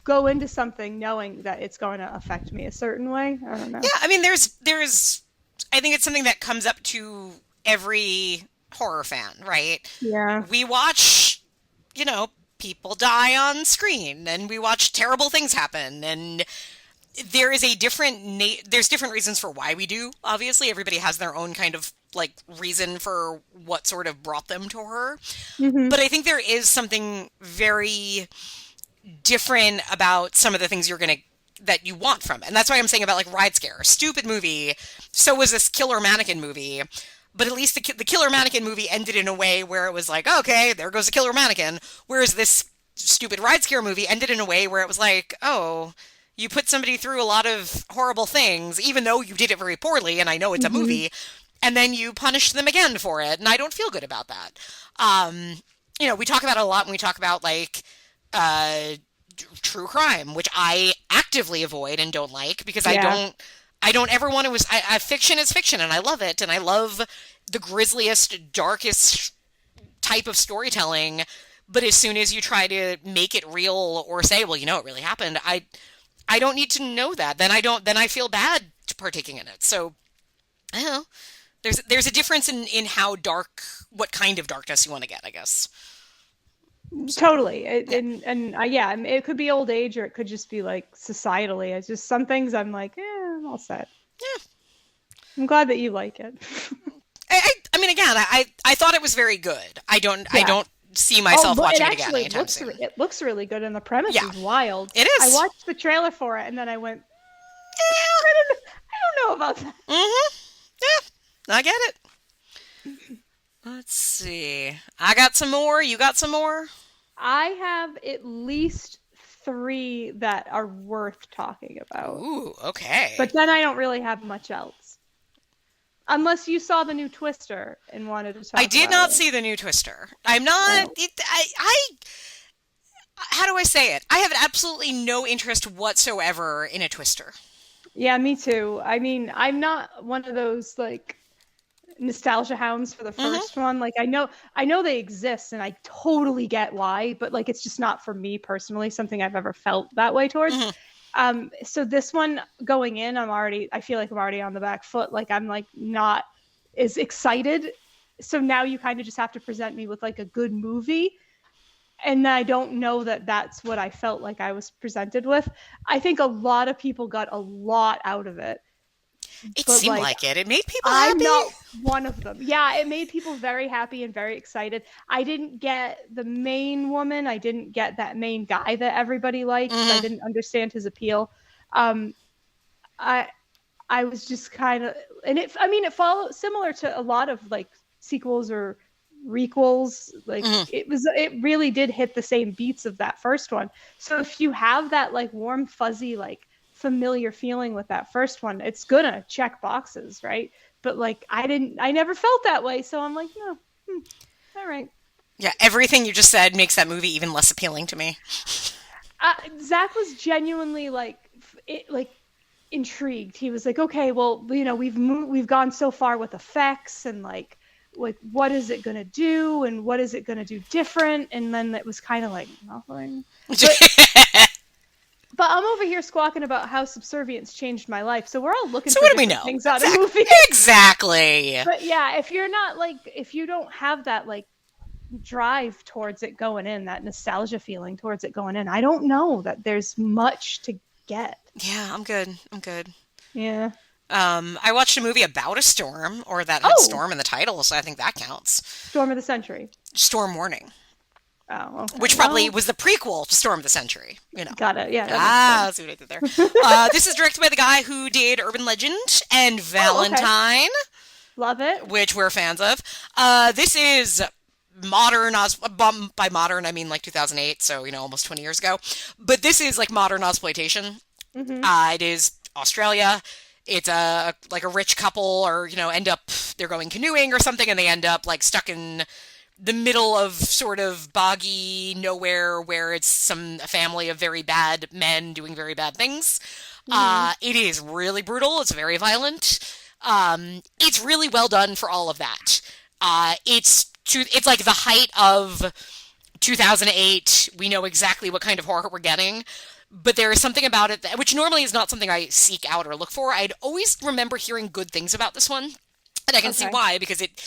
go into something knowing that it's going to affect me a certain way. I don't know. Yeah, I mean, there's, I think it's something that comes up to every horror fan, right? Yeah. We watch, you know, people die on screen, and we watch terrible things happen, and there is a there's different reasons for why we do. Obviously, everybody has their own kind of like reason for what sort of brought them to horror. Hmm. But I think there is something very different about some of the things that you want from it. And that's why I'm saying about like Ride Scare. Stupid movie. So was this Killer Mannequin movie. But at least the Killer Mannequin movie ended in a way where it was like, okay, there goes a killer mannequin. Whereas this stupid Ride Scare movie ended in a way where it was like, oh, you put somebody through a lot of horrible things, even though you did it very poorly, and I know it's a Hmm. movie, and then you punish them again for it, and I don't feel good about that. Um, we talk about it a lot when we talk about like uh, true crime, which I actively avoid and don't like because Yeah. I don't ever want to. Fiction is fiction, and I love it, and I love the grisliest, darkest type of storytelling. But as soon as you try to make it real or say, well, it really happened, I don't need to know that. Then I don't. Then I feel bad partaking in it. So I don't know. There's a difference in how dark, what kind of darkness you want to get, I guess. So Totally. yeah, Yeah, I mean, it could be old age or it could just be like societally. It's just some things I'm like, I'm all set. yeah. I'm glad that you like it. I mean, again, I thought it was very good. I Yeah. don't see Oh, myself look, it watching it again actually anytime soon. it looks really good, and the premise Yeah, is wild. it I is. watched the trailer for it, and then I went, Yeah. I don't know about that. Mm-hmm. Yeah, I get it. Let's see. I got some more. You got some more? I have at least three that are worth talking about, Ooh, okay. but then I don't really have much else. Unless you saw the new Twister and wanted to I talk did about not it. see the new Twister. I'm not. Oh. How do I say it? I have absolutely no interest whatsoever in a Twister. Yeah, me too. I mean, I'm not one of those like nostalgia hounds for the Mm-hmm. first one. Like I know they exist and I totally get why, but like it's just not for me personally something I've ever felt that way towards. Mm-hmm. So this one going in, I feel like I'm already on the back foot. Like I'm like not as excited. So now you kind of just have to present me with like a good movie. And I don't know that that's what I felt like I was presented with. I think a lot of people got a lot out of it, It but seemed like like it. It made people I'm happy. not one of them. Yeah, it made people very happy and very excited. I didn't get the main woman. I didn't get that main guy that everybody likes. I Mm-hmm. didn't understand his appeal. Um, I I was just kind of, and I mean, it followed similar to a lot of like sequels or requels. Like Mm-hmm. it really did hit the same beats of that first one. So if you have that like warm, fuzzy, like familiar feeling with that first one, it's gonna check boxes, right? But like I never felt that way. So I'm like, no, all right. Yeah, everything you just said makes that movie even less appealing to me. Zach was genuinely like, like intrigued. He was like, okay, well, we've gone so far with effects and like what is it gonna do and what is it gonna do different? And then it was kind of like nothing. But But I'm over here squawking about how Subservience changed my life. So we're all looking So for what do we different know? things out of movies. Exactly. But yeah, if you're not like, if you don't have that like drive towards it going in, that nostalgia feeling towards it going in, I don't know that there's much to get. Yeah, I'm good. I'm good. Yeah. I watched a movie about a storm, or that had Oh, storm in the title, so I think that counts. Storm of the Century. Storm Warning, Oh, okay. which probably was the prequel to Storm of the Century. You know. Got it. Yeah. That See what I did there. This is directed by the guy who did Urban Legend and Valentine, Love it. which we're fans of. This is modern, by modern I mean like 2008, so almost 20 years ago. But this is like modern exploitation. Mm-hmm. It is Australia. It's like a rich couple, or end up they're going canoeing or something, and they end up like stuck in the middle of sort of boggy nowhere, where it's a family of very bad men doing very bad things. Mm-hmm. It is really brutal. It's very violent. It's really well done for all of that. It's like the height of 2008. We know exactly what kind of horror we're getting. But there is something about it which normally is not something I seek out or look for. I'd always remember hearing good things about this one. And I can see why, because it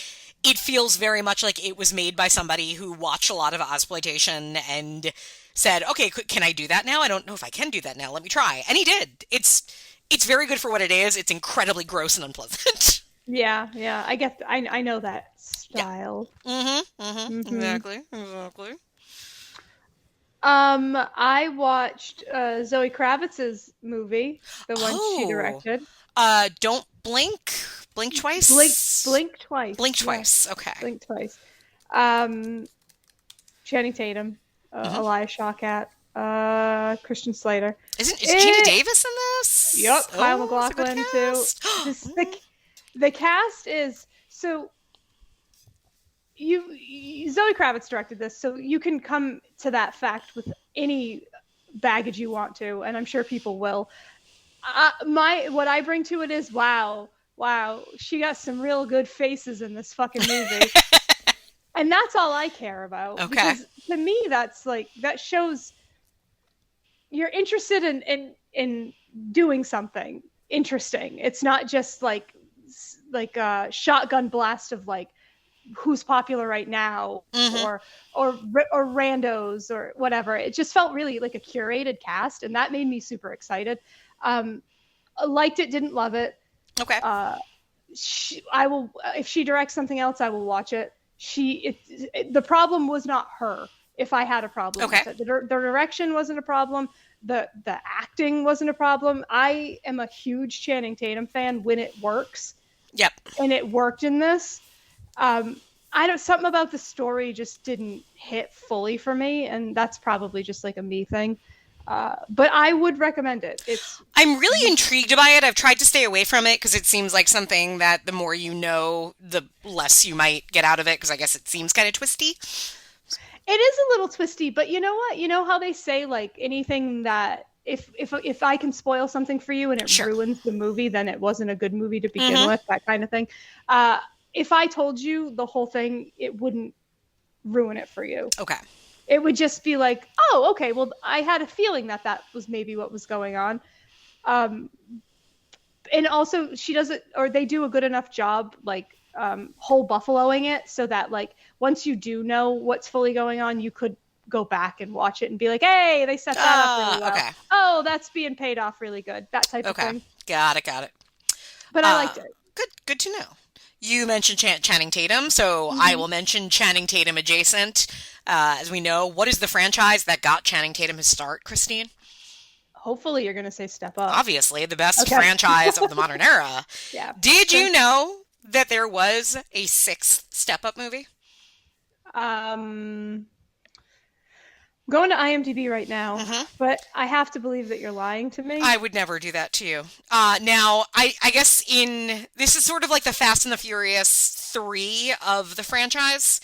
feels very much like it was made by somebody who watched a lot of exploitation and said, okay, can I do that now? I don't know if I can do that now. Let me try. And he did. It's very good for what it is. It's incredibly gross and unpleasant. Yeah. I know that style. Yeah. Mm-hmm. Exactly. I watched Zoe Kravitz's movie, the one she directed. Don't blink. Blink twice? Blink twice. Blink twice. Yeah. Okay. Blink twice. Channing Tatum, Elia Shawkat, Christian Slater. Is Gina Davis in this? Yep, Kyle MacLachlan too. The cast is so. Zoe Kravitz directed this, so you can come to that fact with any baggage you want to, and I'm sure people will. What I bring to it is wow, she got some real good faces in this fucking movie. And that's all I care about. Okay. Because to me, that's like, that shows you're interested in doing something interesting. It's not just like a shotgun blast of like who's popular right now, or randos or whatever. It just felt really like a curated cast, and that made me super excited. Liked it, didn't love it. Okay. I will, if she directs something else, I will watch it. The problem was not her. If I had a problem with it, the direction wasn't a problem. The acting wasn't a problem. I am a huge Channing Tatum fan when it works. Yep. And it worked in this. Something about the story just didn't hit fully for me, and that's probably just like a me thing. But I would recommend it. I'm really intrigued by it. I've tried to stay away from it because it seems like something that the more you know, the less you might get out of it, because I guess it seems kind of twisty. It is a little twisty, but you know what? You know how they say like anything that if I can spoil something for you and it ruins the movie, then it wasn't a good movie to begin with, that kind of thing. If I told you the whole thing, it wouldn't ruin it for you. Okay. It would just be like, oh, okay, well, I had a feeling that was maybe what was going on. And also she does it, or they do a good enough job, like whole buffaloing it, so that like once you do know what's fully going on, you could go back and watch it and be like, hey, they set that up really well. Okay. Oh, that's being paid off really good. That type of thing. Got it. But I liked it. Good to know. You mentioned Channing Tatum, so I will mention Channing Tatum adjacent. As we know, what is the franchise that got Channing Tatum his start, Christine? Hopefully you're going to say Step Up. Obviously, the best franchise of the modern era. Yeah. Did you know that there was a 6th Step Up movie? Going to IMDb right now, but I have to believe that you're lying to me. I would never do that to you. Now, I guess this is sort of like the Fast and the Furious 3 of the franchise.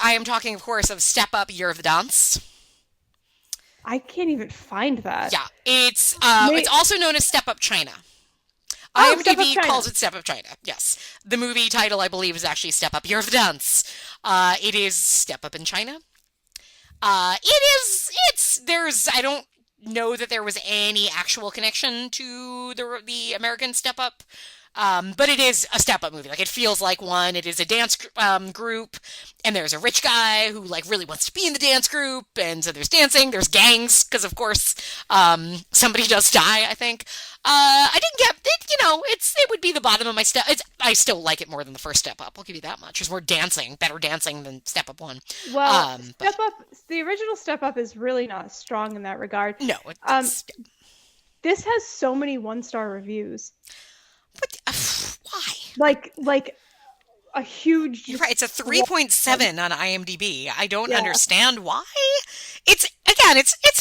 I am talking, of course, of Step Up, Year of the Dance. I can't even find that. Yeah, it's also known as Step Up China. IMDb calls it Step Up China. Yes, the movie title, I believe, is actually Step Up, Year of the Dance. It is Step Up in China. I don't know that there was any actual connection to the American Step Up. But it is a Step Up movie. Like, it feels like one. It is a dance group, and there's a rich guy who, like, really wants to be in the dance group, and so there's dancing, there's gangs, because, of course, somebody does die, I think. I didn't get it, it would be the bottom of my step. I still like it more than the first Step Up. I'll give you that much. There's more dancing, better dancing than Step Up 1. Well, Step Up, the original Step Up is really not strong in that regard. No, this has so many 1-star reviews. But why? Like a huge. You're right. It's a 3.7 on IMDb. I don't understand why. It's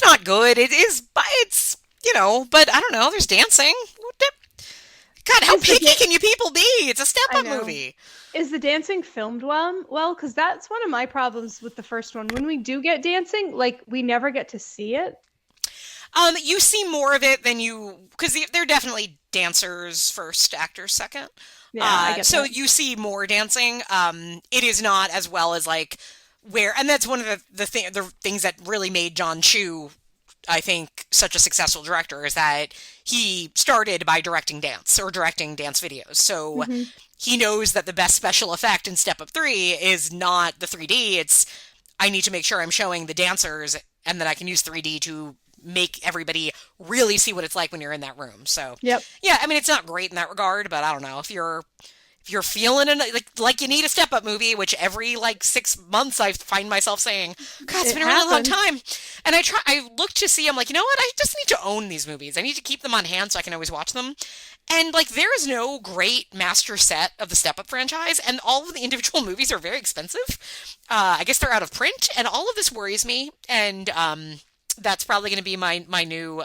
not good. It is, but it's But I don't know. There's dancing. God, how picky can you people be? It's a Step Up movie. Is the dancing filmed well? Well, because that's one of my problems with the first one. When we do get dancing, like, we never get to see it. You see more of it than because they're definitely dancers first, actors second. Yeah, I get so that. you see more dancing. It is not as well as like and that's one of the things that really made John Chu, I think, such a successful director, is that he started by directing dance videos. So he knows that the best special effect in Step Up 3 is not the 3D. It's, I need to make sure I'm showing the dancers, and then I can use 3D to make everybody really see what it's like when you're in that room. So, yeah, I mean, it's not great in that regard, but I don't know, if you're feeling like you need a Step Up movie, which every 6 months I find myself saying, God, it's been a really long time. And I look to see, I'm like, you know what? I just need to own these movies. I need to keep them on hand so I can always watch them. And there is no great master set of the Step Up franchise, and all of the individual movies are very expensive. I guess they're out of print, and all of this worries me. And that's probably going to be my new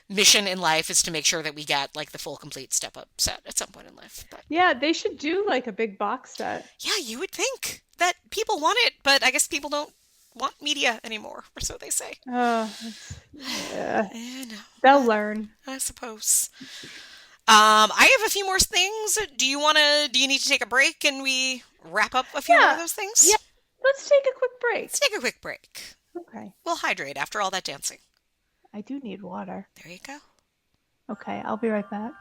mission in life, is to make sure that we get the full complete Step Up set at some point in life. But yeah, they should do a big box set. Yeah, you would think that people want it, but I guess people don't want media anymore, or so they say. Yeah. They'll learn, I suppose. I have a few more things. Do you need to take a break and we wrap up a few more of those things? Yeah. Let's take a quick break. Let's take a quick break. Okay. We'll hydrate after all that dancing. I do need water. There you go. Okay, I'll be right back.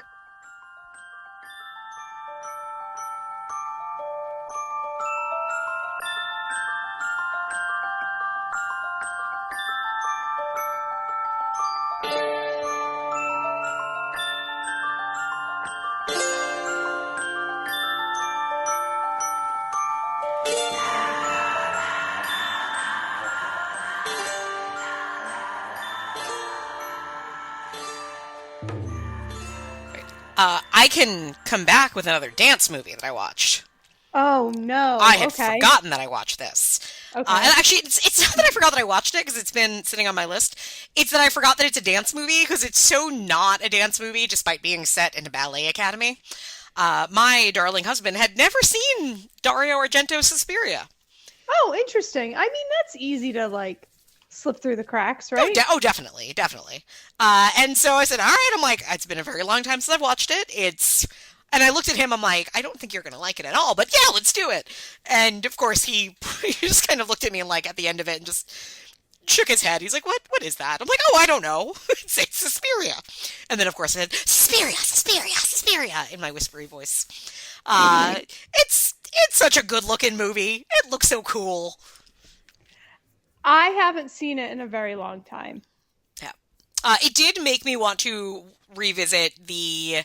I can come back with another dance movie that I watched. Oh, no. I had forgotten that I watched this. Okay. And actually, it's not that I forgot that I watched it, because it's been sitting on my list. It's that I forgot that it's a dance movie, because it's so not a dance movie, despite being set in a ballet academy. My darling husband had never seen Dario Argento's Suspiria. Oh, interesting. I mean, that's easy to, slip through the cracks, right? Oh, definitely. And so I said, all right, I'm like, it's been a very long time since I've watched it. And I looked at him, I'm like, I don't think you're going to like it at all, but yeah, let's do it. And of course he just kind of looked at me and at the end of it and just shook his head. He's like, what is that? I'm like, oh, I don't know. It's Suspiria. And then of course I said, Suspiria in my whispery voice. It's such a good looking movie. It looks so cool. I haven't seen it in a very long time. Yeah. It did make me want to revisit the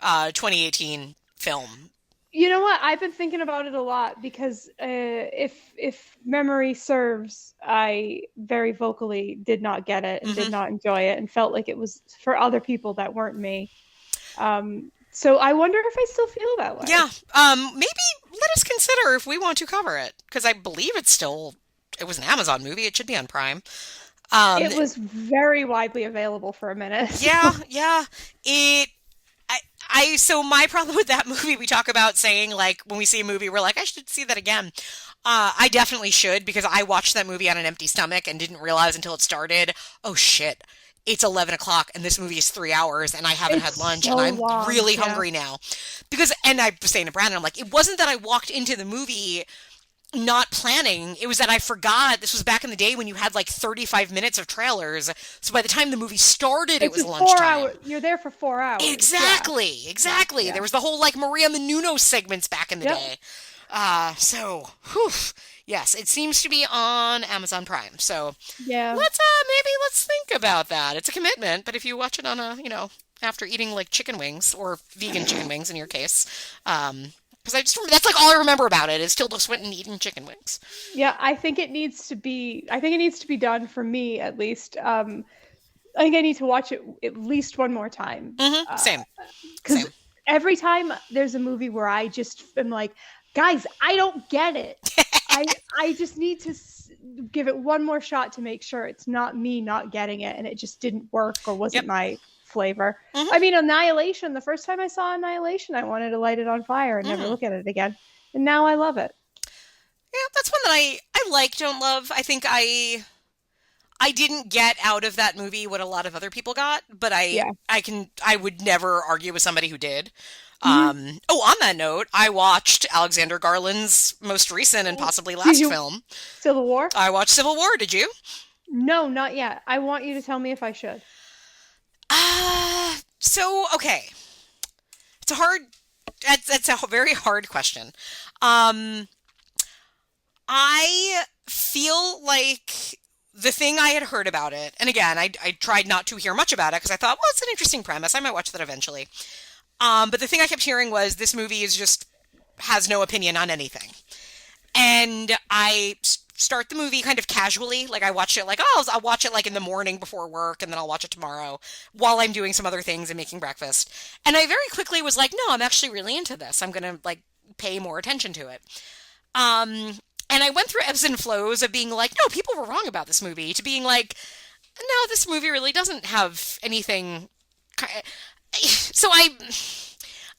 2018 film. You know what? I've been thinking about it a lot, because if memory serves, I very vocally did not get it and did not enjoy it, and felt like it was for other people that weren't me. So I wonder if I still feel that way. Yeah. Maybe let us consider if we want to cover it, because I believe it was an Amazon movie. It should be on Prime. It was very widely available for a minute. Yeah. So my problem with that movie, we talk about saying, when we see a movie, we're like, I should see that again. I definitely should, because I watched that movie on an empty stomach and didn't realize until it started, oh shit, it's 11 o'clock and this movie is 3 hours and I haven't had lunch, and I'm really hungry now. And I was saying to Brandon, I'm like, it wasn't that I walked into the movie not planning. It was that I forgot this was back in the day when you had like 35 minutes of trailers. So by the time the movie started, it It's was a 4 hour. lunchtime. You're there for 4 hours. Yeah. Exactly. Yeah. There was the whole like Maria Menounos segments back in the Yep. day. So, whew, yes, it seems to be on Amazon Prime. So Yeah. let's think about that. It's a commitment, but if you watch it on after eating like chicken wings or vegan chicken wings in your case, because I just remember that's like all I remember about it is Tilda Swinton eating chicken wings. Yeah, I think it needs to be. I think it needs to be done for me at least. I think I need to watch it at least one more time. Same, Because same. every time there's a movie where I just am like, guys, I don't get it. I just need to give it one more shot to make sure it's not me not getting it and it just didn't work or wasn't Yep. my flavor. Mhm. I mean, Annihilation. The first time I saw Annihilation, I wanted to light it on fire and never look at it again. And now I love it. Yeah, that's one that I like, don't love. I think I didn't get out of that movie what a lot of other people got, but Yeah. I would never argue with somebody who did. Mm-hmm. On that note, I watched Alexander Garland's most recent and possibly Did last you film. Civil War? I watched Civil War. Did you? No, not yet. I want you to tell me if I should. Okay. It's a hard. That's a very hard question. Um, I feel like the thing I had heard about it, and again, I tried not to hear much about it because I thought, well, it's an interesting premise. I might watch that eventually. But the thing I kept hearing was this movie is just has no opinion on anything. And I start the movie kind of casually. Like I watch it like, oh, I'll watch it like in the morning before work and then I'll watch it tomorrow while I'm doing some other things and making breakfast. And I very quickly was like, no, I'm actually really into this. I'm going to like pay more attention to it. And I went through ebbs and flows of being like, no, people were wrong about this movie, to being like, no, this movie really doesn't have anything. So I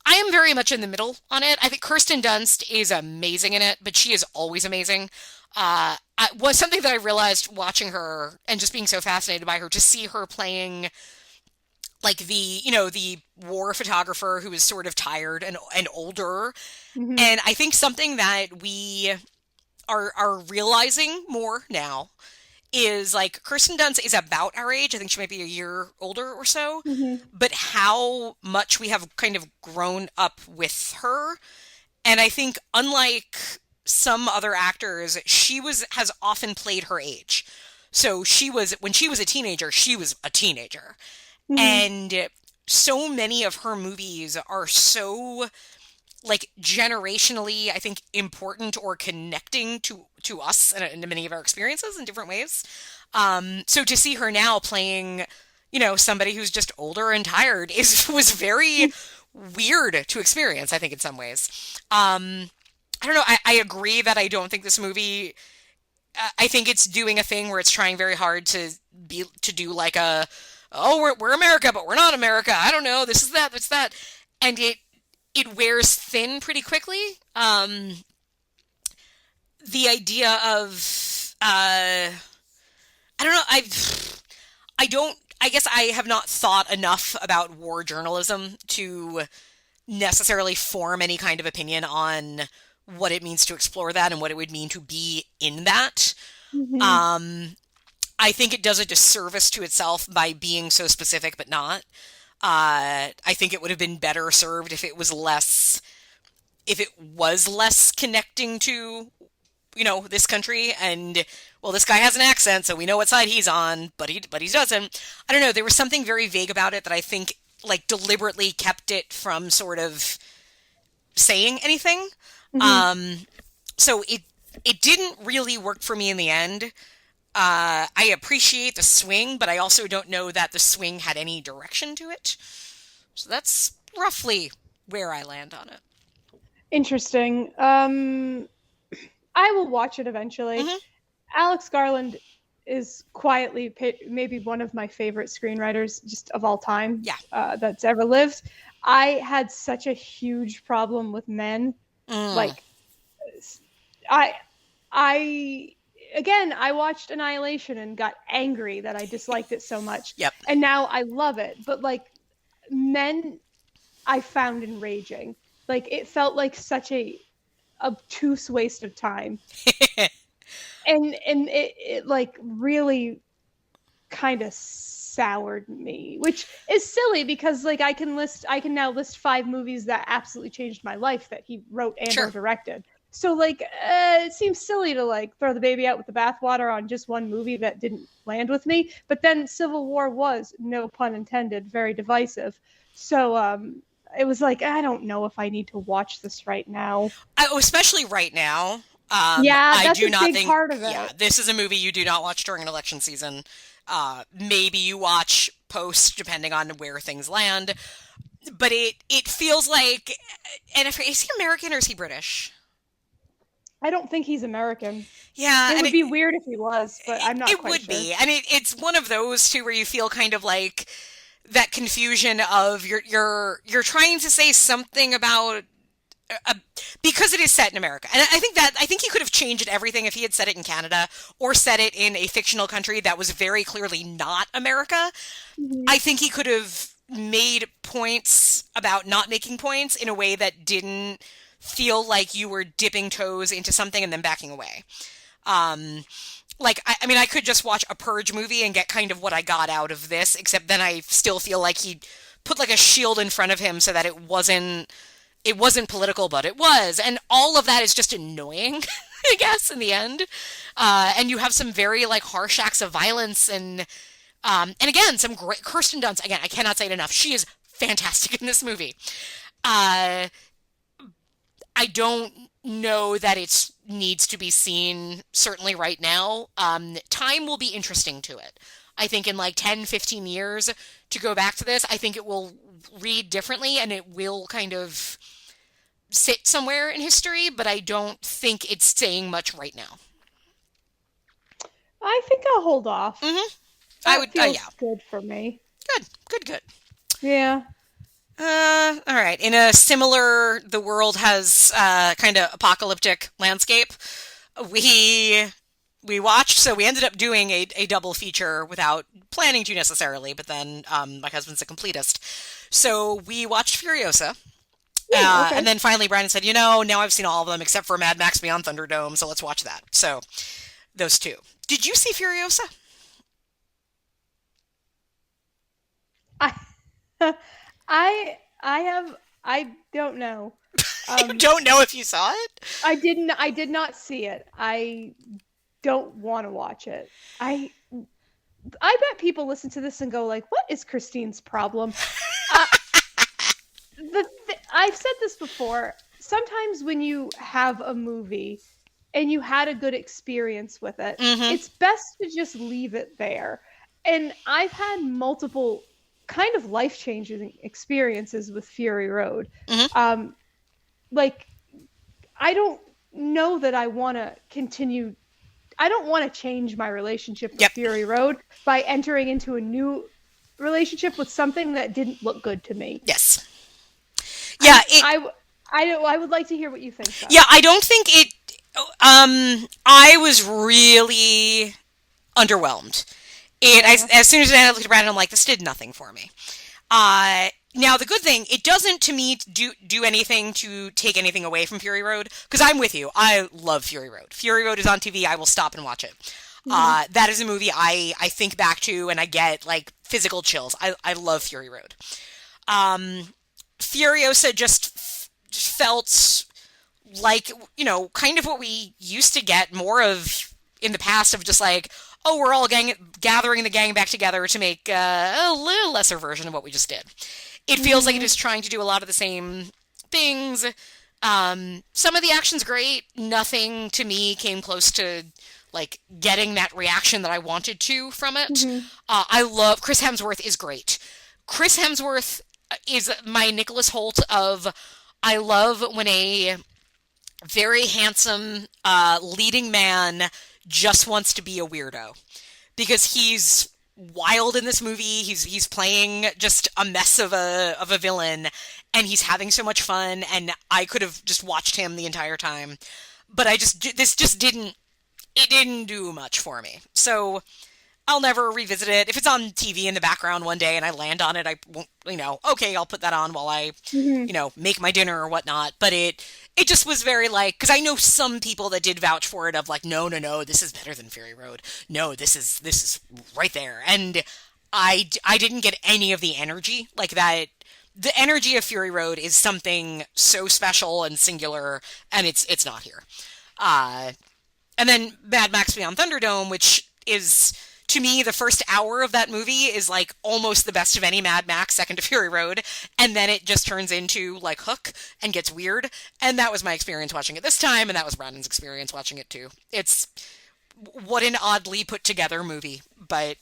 am very much in the middle on it. I think Kirsten Dunst is amazing in it, but she is always amazing. Was something that I realized watching her and just being so fascinated by her to see her playing like the war photographer who is sort of tired and older. Mm-hmm. And I think something that we are realizing more now is like Kirsten Dunst is about our age. I think she might be a year older or so, Mm-hmm. but how much we have kind of grown up with her. And I think unlike some other actors, has often played her age. So when she was a teenager, she was a teenager. Mm-hmm. And so many of her movies are so like generationally, I think, important or connecting to us and to many of our experiences in different ways. So to see her now playing, somebody who's just older and tired was very weird to experience, I think, in some ways. I don't know. I agree that I don't think this movie. I think it's doing a thing where it's trying very hard to do like we're America, but we're not America. I don't know. This is that. That's that, and it wears thin pretty quickly. The idea of I don't know. I guess I have not thought enough about war journalism to necessarily form any kind of opinion on what it means to explore that and what it would mean to be in that. Mm-hmm. I think it does a disservice to itself by being so specific, but not. I think it would have been better served if it was less connecting to, this country and, well, this guy has an accent, so we know what side he's on, but he doesn't. I don't know. There was something very vague about it that I think like deliberately kept it from sort of saying anything. Mm-hmm. So it didn't really work for me in the end. I appreciate the swing, but I also don't know that the swing had any direction to it. So that's roughly where I land on it. Interesting. I will watch it eventually. Mm-hmm. Alex Garland is quietly maybe one of my favorite screenwriters just of all time. Yeah. That's ever lived. I had such a huge problem with Men. Like, I watched Annihilation and got angry that I disliked it so much. Yep. And now I love it. But like Men, I found enraging. Like it felt like such a obtuse waste of time. And it like really kind of soured me, which is silly because like I can now list 5 movies that absolutely changed my life that he wrote and or Sure. directed. So like it seems silly to like throw the baby out with the bathwater on just one movie that didn't land with me. But then Civil War was, no pun intended, very divisive. So it was like, I don't know if I need to watch this right now. Especially right now. Yeah, I that's do a not big think, part of it. yeah, this is a movie you do not watch during an election season. Maybe you watch post, depending on where things land. But it feels like, and is he American or is he British? I don't think he's American. Yeah, It and would be weird if he was, but I'm not it quite would sure. be, and it's one of those two where you feel kind of like that confusion of you're trying to say something about because it is set in America. And I think he could have changed everything if he had said it in Canada or said it in a fictional country that was very clearly not America. Mhm. I think he could have made points about not making points in a way that didn't feel like you were dipping toes into something and then backing away. Like, I mean, I could just watch a Purge movie and get kind of what I got out of this, except then I still feel like he put like a shield in front of him so that it wasn't political, but it was. And all of that is just annoying, I guess, in the end. And you have some very, like, harsh acts of violence and again, some great, Kirsten Dunst, again, I cannot say it enough. She is fantastic in this movie. I don't know that it needs to be seen, certainly right now. Time will be interesting to it. I think in like 10, 15 years to go back to this, I think it will read differently and it will kind of sit somewhere in history, but I don't think it's saying much right now. I think I'll hold off. Mm-hmm. That feels Yeah. good for me. Good. Yeah. All right. In a similar, the world has kind of apocalyptic landscape, we watched, so we ended up doing a double feature without planning to necessarily, but then my husband's a completist. So we watched Furiosa. Okay. And then finally Brandon said, now I've seen all of them except for Mad Max Beyond Thunderdome, so let's watch that. So those two. Did you see Furiosa? I don't know. You don't know if you saw it? I did not see it. I don't want to watch it. I bet people listen to this and go like, "What is Christine's problem?" I've said this before. Sometimes when you have a movie and you had a good experience with it, it's best to just leave it there. And I've had multiple kind of life-changing experiences with Fury Road. Like, I don't know that I want to continue. I don't want to change my relationship with Fury Road by entering into a new relationship with something that didn't look good to me. Yes. Yeah, I would like to hear what you think. Though. Yeah, I don't think it. I was really underwhelmed. As soon as I looked around, I'm like, this did nothing for me. Now the good thing, it doesn't to me do anything to take anything away from Fury Road, because I'm with you. I love Fury Road. Fury Road is on TV. I will stop and watch it. That is a movie I think back to and I get like physical chills. I love Fury Road. Furiosa just felt like, kind of what we used to get more of in the past, of just like, oh, we're all gathering the gang back together to make a little lesser version of what we just did. It feels like it is trying to do a lot of the same things. Some of the action's great. Nothing to me came close to like getting that reaction that I wanted to from it. I love Chris Hemsworth is great. Chris Hemsworth is my Nicholas Hoult of, I love when a very handsome leading man just wants to be a weirdo, because he's wild in this movie. He's playing just a mess of a villain, and he's having so much fun, and I could have just watched him the entire time. But this just didn't do much for me. So I'll never revisit it. If it's on TV in the background one day and I land on it, I won't, okay, I'll put that on while I, make my dinner or whatnot. But it it just was very like, because I know some people that did vouch for it of like, no, no, no, this is better than Fury Road. No, this is right there. And I didn't get any of the energy like that. The energy of Fury Road is something so special and singular, and it's not here. Uh, and then Mad Max Beyond Thunderdome, which is, to me, the first hour of that movie is like almost the best of any Mad Max, second to Fury Road. And then it just turns into like Hook and gets weird. And that was my experience watching it this time, and that was Brandon's experience watching it too. It's what an oddly put together movie, but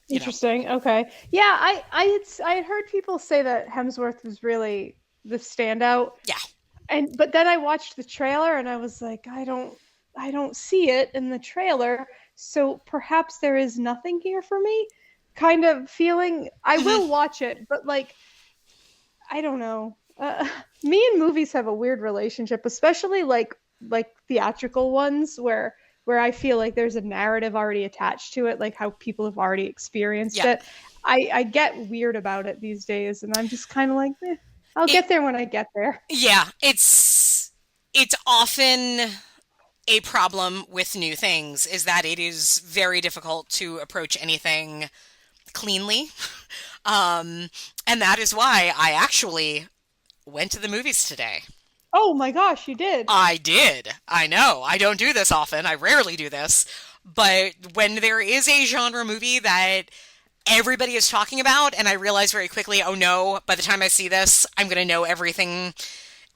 Interesting. Okay. Yeah, I had heard people say that Hemsworth was really the standout. Yeah. But then I watched the trailer and I was like, I don't see it in the trailer. So perhaps there is nothing here for me. Kind of feeling I will watch it, but like I don't know. Me and movies have a weird relationship, especially like theatrical ones where I feel like there's a narrative already attached to it, like how people have already experienced it. I get weird about it these days, and I'm just kind of like, I'll get there when I get there. Yeah, it's often a problem with new things is that it is very difficult to approach anything cleanly. And that is why I actually went to the movies today. Oh my gosh, you did. I did. I know. I don't do this often. I rarely do this. But when there is a genre movie that everybody is talking about, and I realize very quickly, oh no, by the time I see this, I'm going to know everything.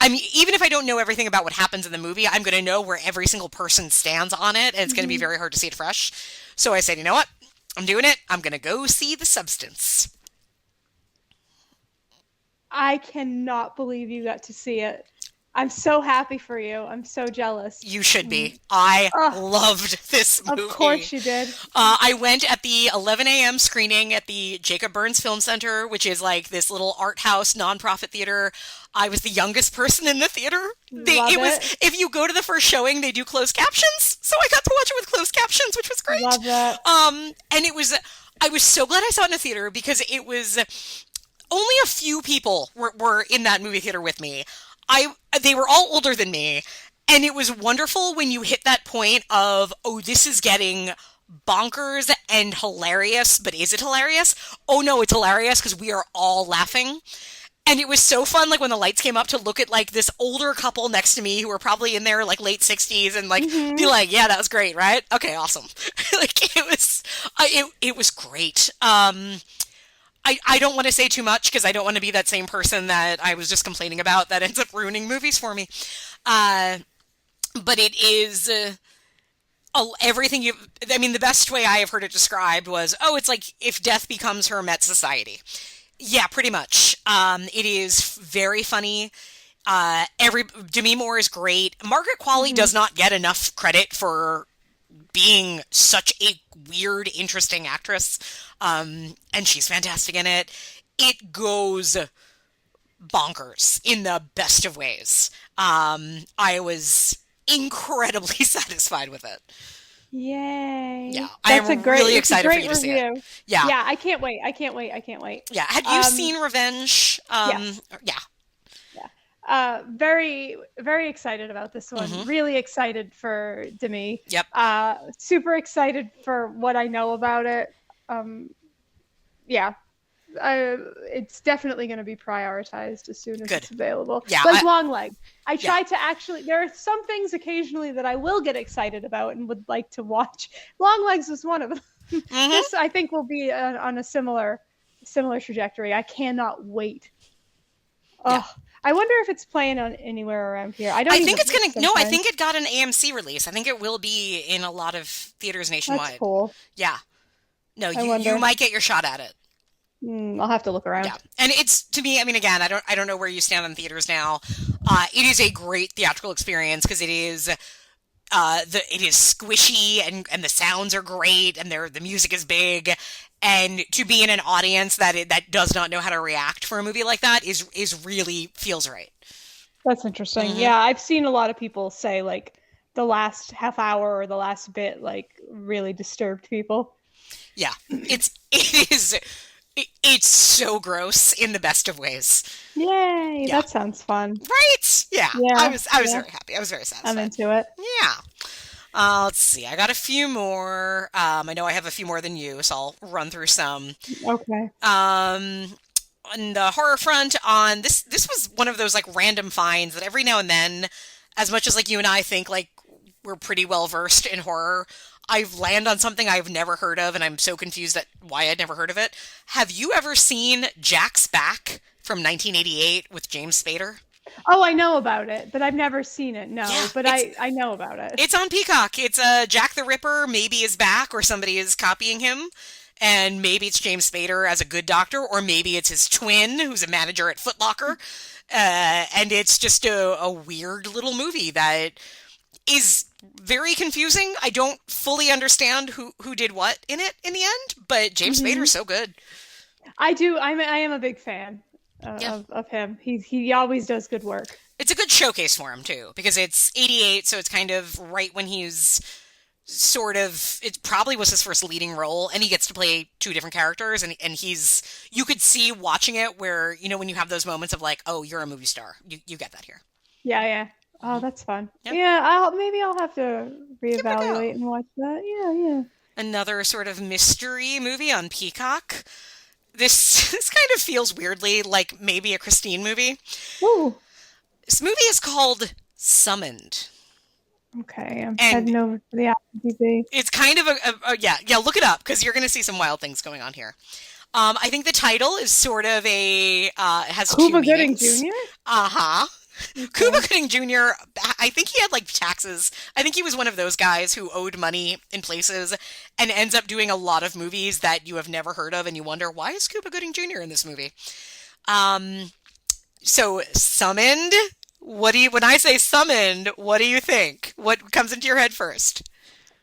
I mean, even if I don't know everything about what happens in the movie, I'm going to know where every single person stands on it, and it's going to be very hard to see it fresh. So I said, you know what? I'm doing it. I'm going to go see The Substance. I cannot believe you got to see it. I'm so happy for you. I'm so jealous. You should be. I loved this movie. Of course you did. I went at the 11 a.m. screening at the Jacob Burns Film Center, which is like this little art house nonprofit theater. I was the youngest person in the theater. It was, if you go to the first showing, they do closed captions. So I got to watch it with closed captions, which was great. Love that. And I was so glad I saw it in a theater because it was only a few people were in that movie theater with me. They were all older than me, and it was wonderful when you hit that point of, oh, this is getting bonkers and hilarious, but is it hilarious? Oh no, it's hilarious because we are all laughing. And it was so fun, like when the lights came up, to look at like this older couple next to me who were probably in their like late 60s and like be like, yeah, that was great, right? Okay, awesome. Like it was great. I don't want to say too much because I don't want to be that same person that I was just complaining about that ends up ruining movies for me. But it is everything the best way I have heard it described was, oh, it's like if death becomes her Met Society. Yeah, pretty much. It is very funny. Demi Moore is great. Margaret Qualley does not get enough credit for being such a weird, interesting actress. And she's fantastic in it. It goes bonkers in the best of ways. I was incredibly satisfied with it. Yay. Yeah, I'm really excited for you to see it. Yeah. Yeah, I can't wait. Yeah, had you seen Revenge? Yes. Yeah. Very, very excited about this one. Really excited for Demi. Yep. Super excited for what I know about it. Yeah. It's definitely going to be prioritized as soon as it's available. Yeah, like Longlegs. I try to actually, there are some things occasionally that I will get excited about and would like to watch. Longlegs is one of them. This, I think, will be on a similar trajectory. I cannot wait. Oh, I wonder if it's playing on anywhere around here. I think it's going to. No, I think it got an AMC release. I think it will be in a lot of theaters nationwide. That's cool. Yeah. No, you might get your shot at it. I'll have to look around. Yeah, and it's, to me, I mean, again, I don't know where you stand on theaters now. It is a great theatrical experience because it is squishy and the sounds are great and the music is big, and to be in an audience that does not know how to react for a movie like that is really feels right. That's interesting. Yeah, I've seen a lot of people say like the last half hour or the last bit like really disturbed people. Yeah, it is It's so gross in the best of ways. Yay, Yeah. that sounds fun. Right? Yeah. Yeah, I was yeah, very happy. I was very I'm satisfied. into it. Yeah. Let's see. I got a few more. I know I have a few more than you, so I'll run through some. Okay. Um, on the horror front, on this was one of those like random finds that every now and then, as much as like you and I think like we're pretty well versed in horror, I've landed on something I've never heard of, and I'm so confused at why I'd never heard of it. Have you ever seen Jack's Back from 1988 with James Spader? Oh, I know about it, but I've never seen it. No, Yeah, but I know about it. it's on Peacock. It's Jack the Ripper maybe is back, or somebody is copying him, and maybe it's James Spader as a good doctor, or maybe it's his twin who's a manager at Foot Locker. And it's just a weird little movie that is very confusing. I don't fully understand who did what in it in the end, but James Hmm. Spader's so good. I do. I am a big fan Yeah. of him. He always does good work. It's a good showcase for him too, because it's 88, so it's kind of right when he's sort of, it probably was his first leading role, and he gets to play two different characters, and he's, you could see watching it where, you know, when you have those moments of like, oh, you're a movie star. You get that here. Yeah, yeah. Hmm. Oh, that's fun. Yep. Yeah, maybe I'll have to Give it a reevaluate go. and watch that. Yeah, yeah. Another sort of mystery movie on Peacock. This this kind of feels weirdly like maybe a Christine movie. Ooh. This movie is called Summoned, Okay, I'm and heading over to the IMDb. it's kind of yeah, look it up because you're going to see some wild things going on here. I think the title is sort of a has two Cuba Gooding meanings. Jr. Uh-huh. Cuba Okay. Gooding Jr., I think he had like taxes. I think he was one of those guys who owed money in places and ends up doing a lot of movies that you have never heard of and you wonder, why is Cuba Gooding Jr. in this movie? Um, so Summoned, when I say summoned, what do you think? What comes into your head first?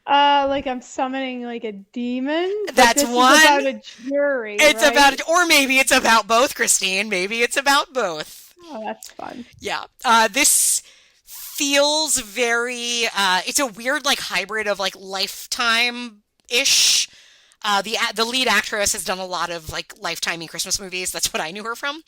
Like I'm summoning like a demon, but That's this is one. about a jury, It's about, right? or maybe it's about both, Christine. Maybe it's about both. Oh, that's fun. Yeah. This feels very, it's a weird like hybrid of like Lifetime-ish. The lead actress has done a lot of like Lifetime-y Christmas movies. That's what I knew her from.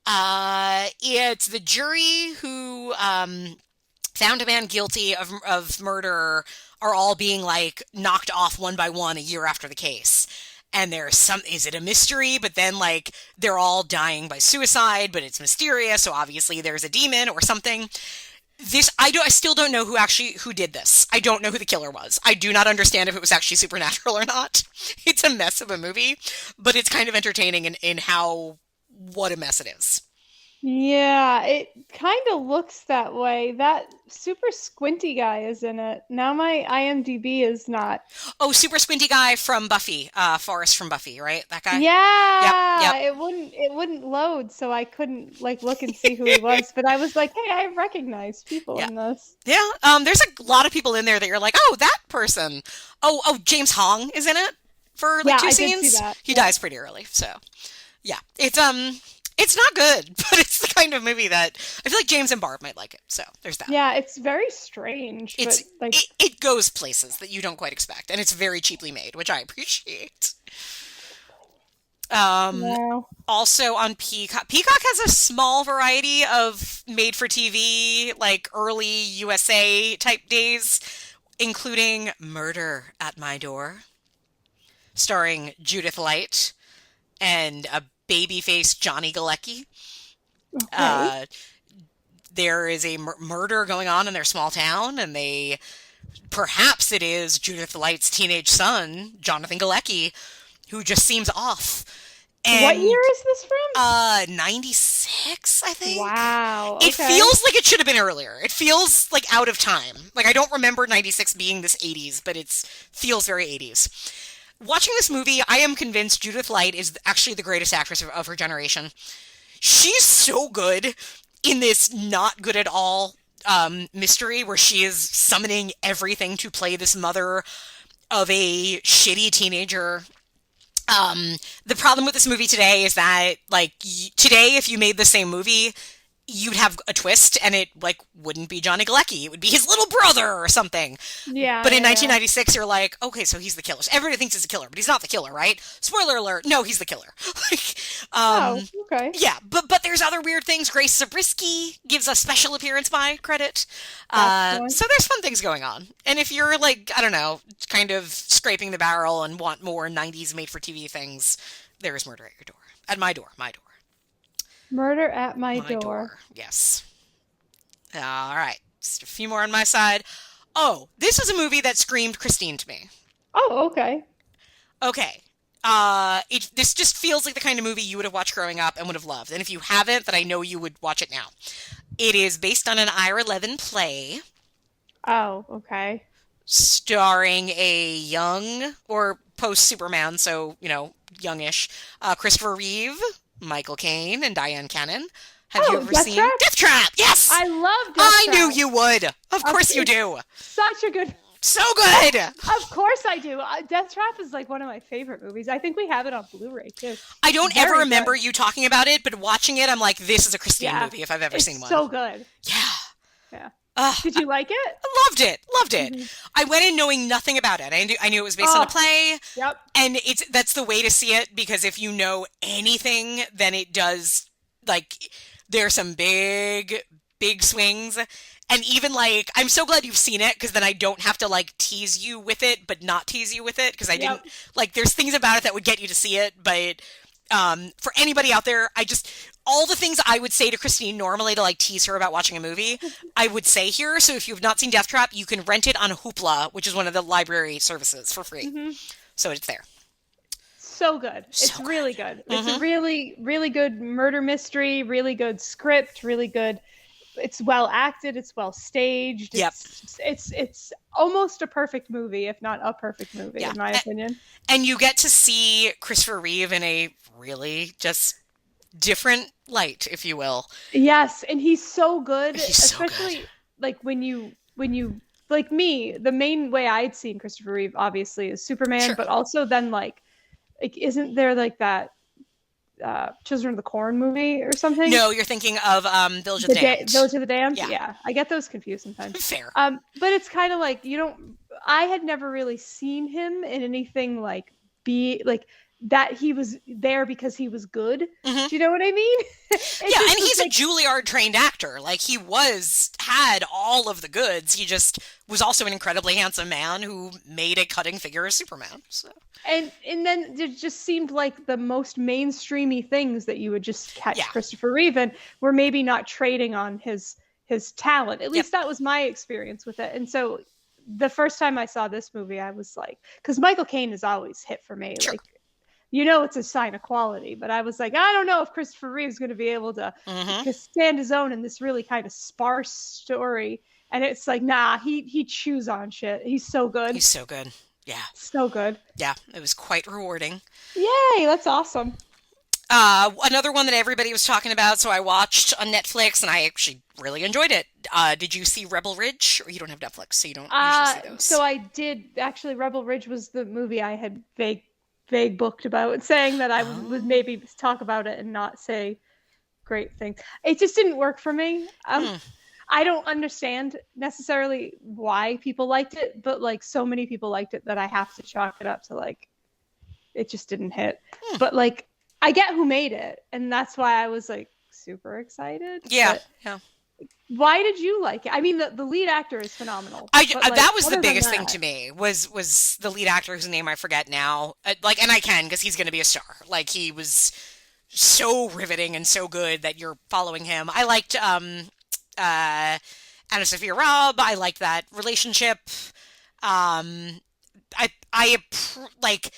It's the jury who found a man guilty of murder are all being like knocked off one by one a year after the case. And there's some, is it a mystery? But then like they're all dying by suicide, but it's mysterious. So obviously there's a demon or something. I still don't know who did this. I don't know who the killer was. I do not understand if it was actually supernatural or not. It's a mess of a movie, but it's kind of entertaining in how, what a mess it is. Yeah, it kind of looks that way. That super squinty guy is in it. Now my IMDb is not. Oh, super squinty guy from Buffy, Forrest from Buffy, right? That guy? Yep, Yeah, yep. it wouldn't load, so I couldn't like look and see who he was. But I was like, hey, I recognize people Yeah. in this. Yeah, there's a lot of people in there that you're like, oh, that person. Oh, James Hong is in it for like Yeah, two I did see scenes. that. He Yeah. dies pretty early, so yeah. It's not good, but it's the kind of movie that I feel like James and Barb might like it. So there's that. Yeah, it's very strange, but It's like, it goes places that you don't quite expect, and it's very cheaply made, which I appreciate. Um, no. Also on Peacock, Peacock has a small variety of made-for-TV, like early USA type days, including Murder at My Door, starring Judith Light and a baby-faced Johnny Galecki. Okay. Uh, there is a murder going on in their small town, and perhaps it is Judith Light's teenage son, Jonathan Galecki, who just seems off. What And year is this from? 96, I think. Wow. It Okay. feels like it should have been earlier. It feels like out of time. Like I don't remember 96 being this 80s, but it feels very 80s. Watching this movie, I am convinced Judith Light is actually the greatest actress of her generation. She's so good in this not good at all mystery where she is summoning everything to play this mother of a shitty teenager. The problem with this movie today is that, like, today, if you made the same movie, you'd have a twist and it like wouldn't be Johnny Galecki. It would be his little brother or something. Yeah, But in yeah, yeah. 1996, you're like, okay, so he's the killer. So everybody thinks he's the killer, but he's not the killer, right? Spoiler alert, no, he's the killer. like, Oh, okay. yeah, but there's other weird things. Grace Zabriskie gives a special appearance by credit. That's fun. So there's fun things going on. And if you're like, I don't know, kind of scraping the barrel and want more 90s made-for-TV things, there's Murder at Your Door. At my door, my door. Murder at my My door. door. Yes. All right. Just a few more on my side. Oh, this is a movie that screamed Christine to me. Oh, okay. Okay. This just feels like the kind of movie you would have watched growing up and would have loved. And if you haven't, then I know you would watch it now. It is based on an Ira Levin play Oh, okay. starring a young or post-Superman, so, youngish, Christopher Reeve, Michael Caine, and Diane Cannon. Have you Oh, ever seen Deathtrap? Deathtrap? Yes! I love I Deathtrap. knew you would. Of course you it's do. Such a good. So good. Of course I do. Deathtrap is like one of my favorite movies. I think we have it on Blu-ray too. I don't Very ever remember good. you talking about it, but watching it, I'm like, this is a Christine Yeah. movie if I've ever It's seen one. so good. Yeah. Yeah. Ugh, Did you like it? I loved it. Loved it. Mhm. I went in knowing nothing about it. I knew it was based on a Oh. play, Yep. and that's the way to see it, because if you know anything, then it does, like, there's some big, big swings. And even, like, I'm so glad you've seen it, because then I don't have to, like, tease you with it, but not tease you with it, because I didn't, like, there's things about it that would get you to see it, but for anybody out there, all the things I would say to Christine normally to, like, tease her about watching a movie, I would say here. So if you've not seen Deathtrap, you can rent it on Hoopla, which is one of the library services, for free. Mm-hmm. So it's there. So good. So It's really good. It's a Mhm. really, really good murder mystery, really good script, really good. It's well acted, it's well staged. Yep. It's almost a perfect movie, if not a perfect movie, Yeah. in my opinion. And you get to see Christopher Reeve in a really just different light, if you will. Yes, and he's so good, He's so good. especially like when you like me, the main way I'd seen Christopher Reeve obviously is Superman, Sure. but also then like isn't there like that Children of the Corn movie or something? No, you're thinking of Village of the Damned. Village of the Damned? Yeah. Yeah. I get those confused sometimes. Fair. But it's kind of like I had never really seen him in anything like that he was there because he was good. Mhm. Do you know what I mean? Yeah, and he's a Juilliard trained actor. Like, he had all of the goods. He just was also an incredibly handsome man who made a cutting figure of Superman. So. And then it just seemed like the most mainstreamy things that you would just catch Yeah. Christopher Reeve in were maybe not trading on his talent. At least that was my experience with it. And so the first time I saw this movie, I was like, because Michael Caine is always hit for me. Sure. Like, it's a sign of quality. But I was like, I don't know if Christopher Reeve's going to be able to stand his own in this really kind of sparse story. And it's like, nah, he chews on shit. He's so good. He's so good. Yeah. So good. Yeah, it was quite rewarding. Yay, that's awesome. Another one that everybody was talking about, so I watched on Netflix, and I actually really enjoyed it. Did you see Rebel Ridge? Or you don't have Netflix, so you don't usually see those. So I did, actually, Rebel Ridge was the movie I had vague booked about, saying that I would maybe talk about it and not say great things. It just didn't work for me. I don't understand necessarily why people liked it, but like so many people liked it that I have to chalk it up to like, it just didn't hit. But like, I get who made it, and that's why I was like super excited. Yeah, But yeah. why did you like it? I mean, the lead actor is phenomenal. That was the other than biggest thing that- to me, was the lead actor whose name I forget now. And I can, because he's going to be a star. Like, he was so riveting and so good that you're following him. I liked Anna Sophia Robb. I liked that relationship. Like,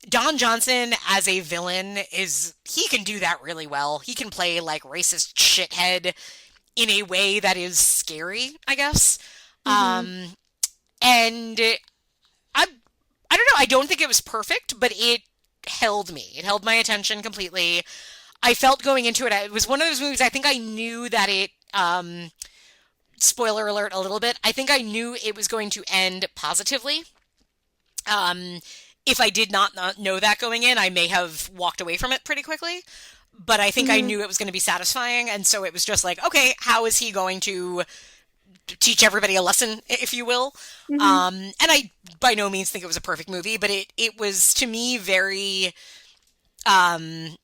Don Johnson as a villain he can do that really well. He can play like racist shithead in a way that is scary, I guess. And I don't know. I don't think it was perfect, but it held me. It held my attention completely. I felt going into it. It was one of those movies. I think I knew that it. Spoiler alert, a little bit. I think I knew it was going to end positively. If I did not know that going in, I may have walked away from it pretty quickly. but I think I Mhm. knew it was going to be satisfying, and so it was just like, okay, how is he going to teach everybody a lesson, if you will? Mhm. And I by no means think it was a perfect movie, but it was to me very um,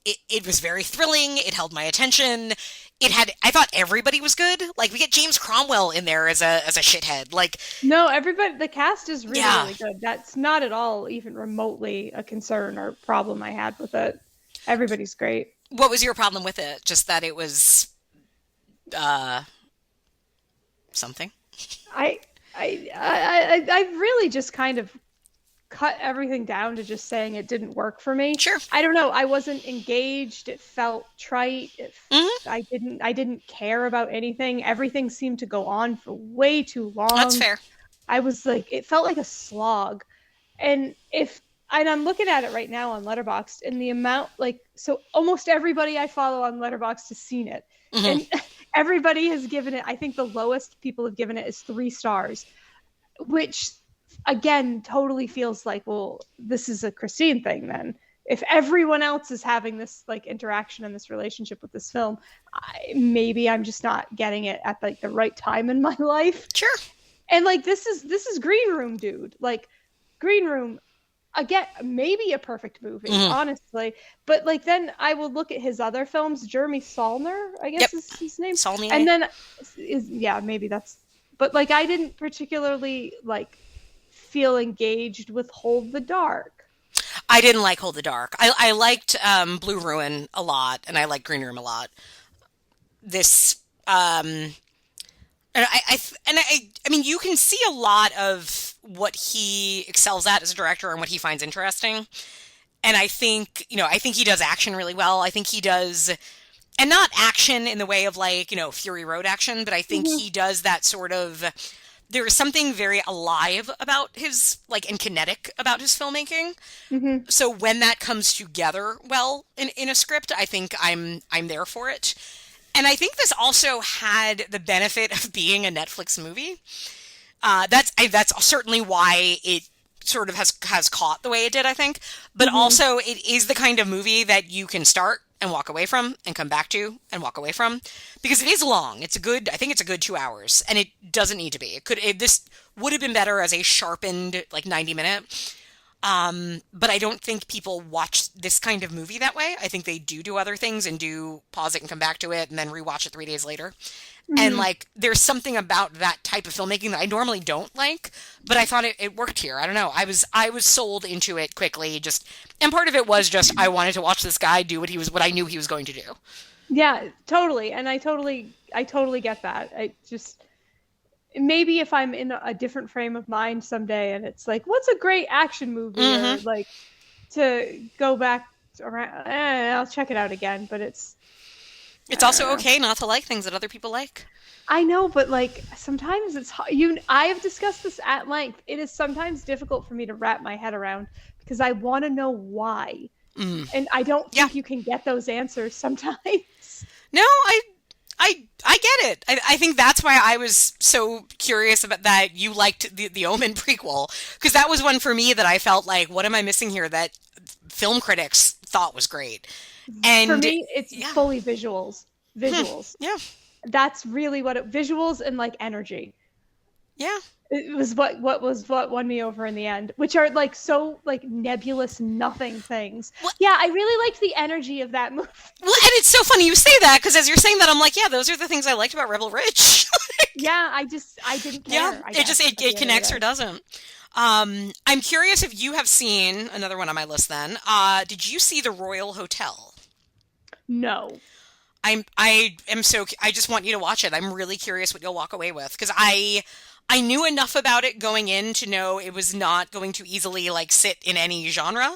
it was very thrilling. It held my attention. I thought everybody was good. Like we get James Cromwell in there as a shithead. Like No, everybody, the cast is really, yeah, really good. That's not at all even remotely a concern or problem I had with it. Everybody's great. what was your problem with it? Just that it was uh something. I, I've really just kind of cut everything down to just saying it didn't work for me. Sure. I don't know. I wasn't engaged. It felt trite. Hmm. I didn't care about anything. Everything seemed to go on for way too That's long. fair. I was like, it felt like a slog. And I'm looking at it right now on Letterboxd, and the amount, like, so almost everybody I follow on Letterboxd has seen it, Hmm. and everybody has given it. I think the lowest people have given it is 3 stars, which again totally feels like, well, this is a Christine thing then. If everyone else is having this like interaction and this relationship with this film, maybe I'm just not getting it at like the right time in my life. Sure. And like this is Green Room, dude. Like Green Room, again, maybe a perfect movie, Hmm. honestly. But like then I will look at his other films, Jeremy Saulner, I Yep. guess is his name. Saulnier. And then is yeah, maybe that's, but like I didn't particularly like feel engaged with Hold the Dark. I didn't like Hold the Dark. I liked Blue Ruin a lot, and I liked Green Room a lot. This and I mean, you can see a lot of what he excels at as a director and what he finds interesting. And I think, I think he does action really well. I think he does, and not action in the way of like, Fury Road action, but I think Mm-hmm. he does that sort of, there is something very alive about his, like, and kinetic about his filmmaking. Mm-hmm. So when that comes together well in a script, I think I'm there for it. And I think this also had the benefit of being a Netflix movie. That's certainly why it sort of has caught the way it did, I think. But Mm-hmm. also, it is the kind of movie that you can start and walk away from, and come back to and walk away from, because it is long. I think it's a good 2 hours, and it doesn't need to be. This would have been better as a sharpened like 90-minute. But I don't think people watch this kind of movie that way. I think they do other things and do pause it and come back to it and then rewatch it 3 days later. And Mm-hmm. like, there's something about that type of filmmaking that I normally don't like, but I thought it worked here. I don't know. I was sold into it quickly. And part of it was just I wanted to watch this guy do what I knew he was going to do. Yeah, totally. And I totally get that. I just, maybe if I'm in a different frame of mind someday and it's like, what's a great action movie, or Hmm. like to go back around, I'll check it out again. But it's, It's I don't also know. okay not to like things that other people like. I know, but like sometimes it's you. I have discussed this at length. It is sometimes difficult for me to wrap my head around because I want to know why, Mm. and I don't Yeah. think you can get those answers sometimes. No, I get it. I think that's why I was so curious about that you liked the Omen prequel, because that was one for me that I felt like, what am I missing here that film critics thought was great? For And me, it's yeah, fully visuals. hmm, Visuals. yeah, That's really what visuals and like energy. yeah. It was what won me over in the end, which are like so like nebulous nothing things. Well, Yeah, I really liked the energy of that movie. well, and it's so funny you say that, because as you're saying that, I'm like, yeah, those are the things I liked about Rebel Ridge. Yeah, I didn't Yeah, care, I it just guess, at the it end of the connects or day. doesn't. I'm curious if you have seen another one on my list. Then, did you see the Royal Hotel? No. I just want you to watch it. I'm really curious what you'll walk away with, because I knew enough about it going in to know it was not going to easily like sit in any genre.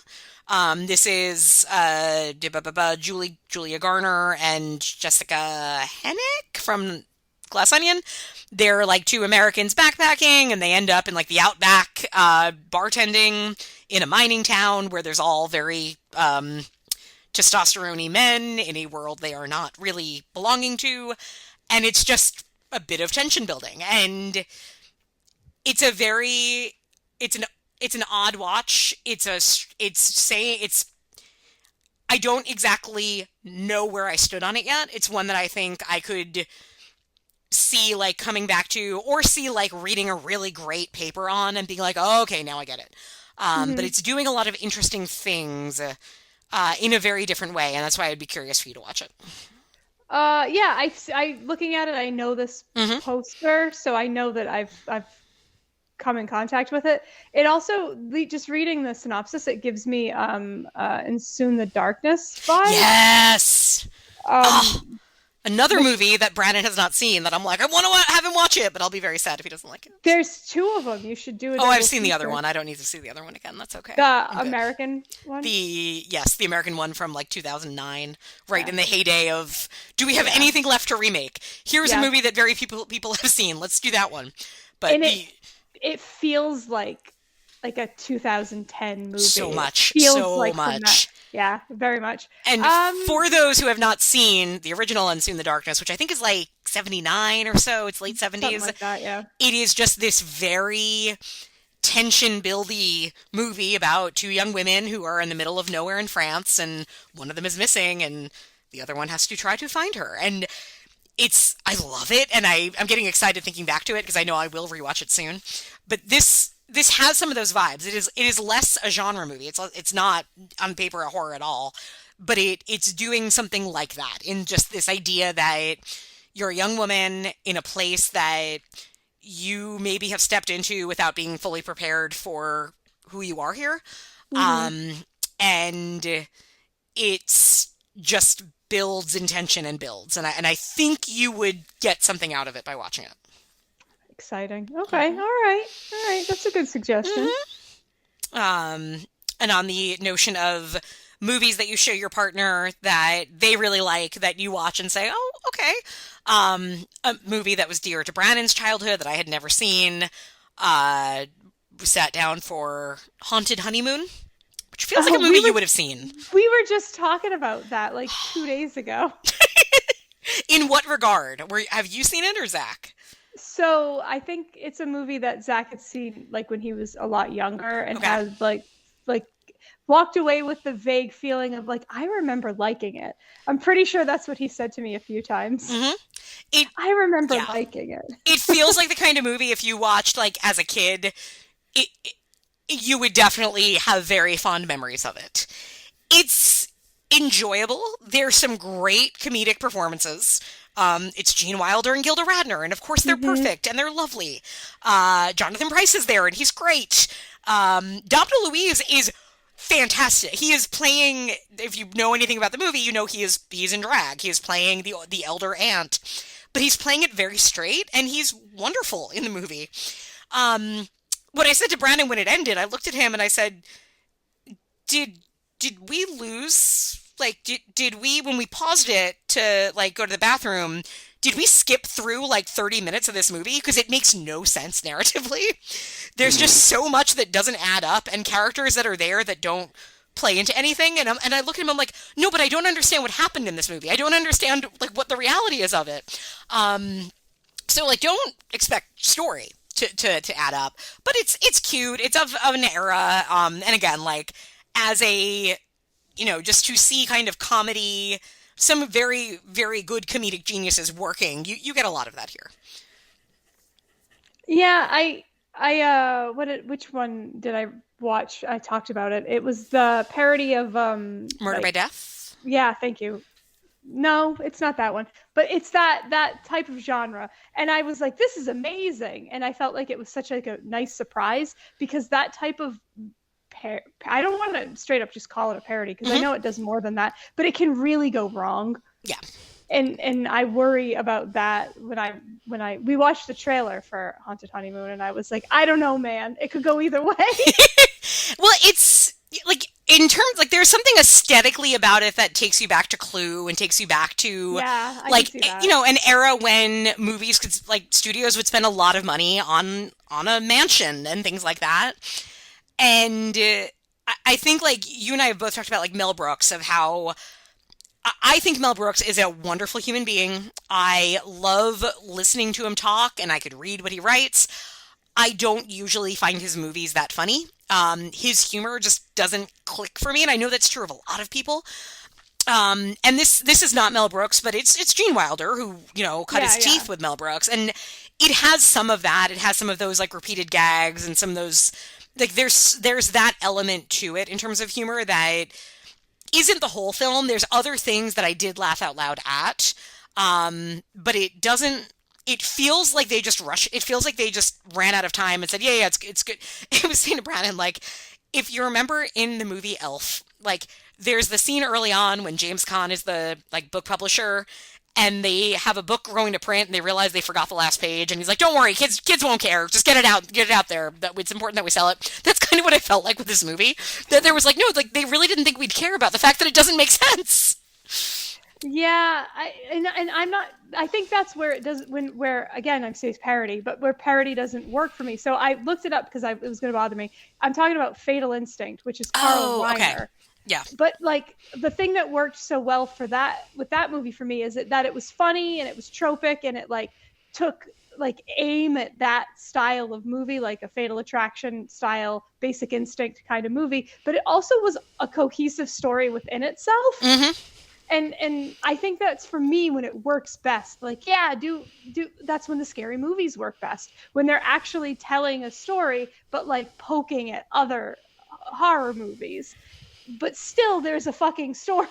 This is Julia Garner and Jessica Hennick from Glass Onion. They're like two Americans backpacking, and they end up in like the outback, bartending in a mining town where there's all very testosterone men in a world they are not really belonging to, and it's just a bit of tension building, and it's a very it's an it's an odd watch. It's saying it's, I don't exactly know where I stood on it yet. It's one that I think I could see like coming back to, or see like reading a really great paper on and being like, oh, okay, now I get it. But Hmm. it's doing a lot of interesting things in a very different way, and that's why I'd be curious for you to watch it. Yeah, looking at it, I know this Hmm. poster, so I know that I've come in contact with it. It also, just reading the synopsis, it gives me and Soon the Darkness vibes. Yes. Oh, Um, another which movie that Brandon has not seen that I'm like, I want to have him watch it, but I'll be very sad if he doesn't like it. there's two of them. You should do a Oh, I've double seen the other feature. one. I don't need to see the other one again. That's okay. The I'm good. American one. Yes, the American one from like 2009, right Yeah, in the heyday of, do we have yeah, anything left to remake? Here's a yeah. movie that very people have seen. Let's do that one. But And it feels like a 2010 so movie. It much, feels so like from that. much. Yeah, very much. And Um, for those who have not seen the original Unseen in the Darkness, which I think is like 79 or so, it's late Something 70s, like that. Yeah. it is just this very tension buildy movie about two young women who are in the middle of nowhere in France, and one of them is missing, and the other one has to try to find her. And I love it, and I'm getting excited thinking back to it because I know I will rewatch it soon. But this has some of those vibes. It is less a genre movie. It's not on paper a horror at all, but it's doing something like that in just this idea that you're a young woman in a place that you maybe have stepped into without being fully prepared for who you are here. Hmm. Um, and it's just builds in tension and builds. And I think you would get something out of it by watching it. Exciting. Okay. All right. That's a good suggestion. Hmm. And on the notion of movies that you show your partner that they really like, that you watch and say, oh, okay. A movie that was dear to Brandon's childhood that I had never seen. Uh, we sat down for Haunted Honeymoon, which feels like a Oh, movie you would have seen. we were just talking about that like 2 days ago. In what regard? Have you seen it or Zach? So I think it's a movie that Zach had seen like when he was a lot younger and Okay. had like walked away with the vague feeling of like I remember liking it. I'm pretty sure that's what he said to me a few times. Hmm. It, I remember yeah. liking it. It feels like the kind of movie if you watched like as a kid, it you would definitely have very fond memories of it. It's enjoyable. There's some great comedic performances. It's Gene Wilder and Gilda Radner, and of course they're Hmm. perfect and they're lovely. Jonathan Pryce is there, and he's great. Domhnall Louise is fantastic. He is playing. If you know anything about the movie, you know he's in drag. He is playing the elder aunt, but he's playing it very straight, and he's wonderful in the movie. Um, what I said to Brandon when it ended, I looked at him and I said, "Did did we lose? Like, did we when we paused it to like go to the bathroom? Did we skip through like 30 minutes of this movie? Because it makes no sense narratively. There's just so much that doesn't add up, and characters that are there that don't play into anything. And I look at him, I'm like, no, but I don't understand what happened in this movie. I don't understand like what the reality is of it. So like, don't expect story to add up, but it's cute. It's of an era. And again, like as a just to see kind of comedy, some very, very good comedic geniuses working, you get a lot of that here. Yeah, which one did I watch? I talked about it. It was the parody of Murder by Death? yeah, thank you. No, it's not that one, but it's that type of genre. And I was like, this is amazing, and I felt like it was such like a nice surprise because that type of I don't want to straight up just call it a parody because I Hmm. know it does more than that, but it can really go wrong. Yeah. And I worry about that when we watched the trailer for Haunted Honeymoon and I was like, I don't know, man, it could go either way. Well, it's like in terms like there's something aesthetically about it that takes you back to Clue and takes you back to Yeah, I can like see that. an era when movies could like studios would spend a lot of money on a mansion and things like that. And I think like you and I have both talked about like Mel Brooks of how I think Mel Brooks is a wonderful human being. I love listening to him talk and I could read what he writes. I don't usually find his movies that funny. His humor just doesn't click for me, and I know that's true of a lot of people. And this is not Mel Brooks, but it's Gene Wilder who, cut Yeah, his yeah. teeth with Mel Brooks, and it has some of that. It has some of those like repeated gags and some of those like there's that element to it in terms of humor that isn't the whole film. There's other things that I did laugh out loud at, but it doesn't. It feels like they just rush. It feels like they just ran out of time and said, "Yeah, it's good." It was saying to Brandon, like, if you remember in the movie Elf, like, there's the scene early on when James Caan is the like book publisher, and they have a book going to print, and they realize they forgot the last page, and he's like, "Don't worry, kids won't care. Just get it out there. That it's important that we sell it." That's kind of what I felt like with this movie. That there was like, no, like they really didn't think we'd care about the fact that it doesn't make sense. Yeah, and I'm not. I think that's where it does where again I'm saying parody, but where parody doesn't work for me. So I looked it up because it was going to bother me. I'm talking about Fatal Instinct, which is Carl Oh, okay. Reiner. Yeah. But like the thing that worked so well for that with that movie for me is that it was funny and it was tropic and it like took like aim at that style of movie, like a Fatal Attraction style Basic Instinct kind of movie, but it also was a cohesive story within itself. Mm-hmm. And I think that's for me when it works best. Like, yeah, do that's when the scary movies work best, when they're actually telling a story but like poking at other horror movies, but still there's a fucking story.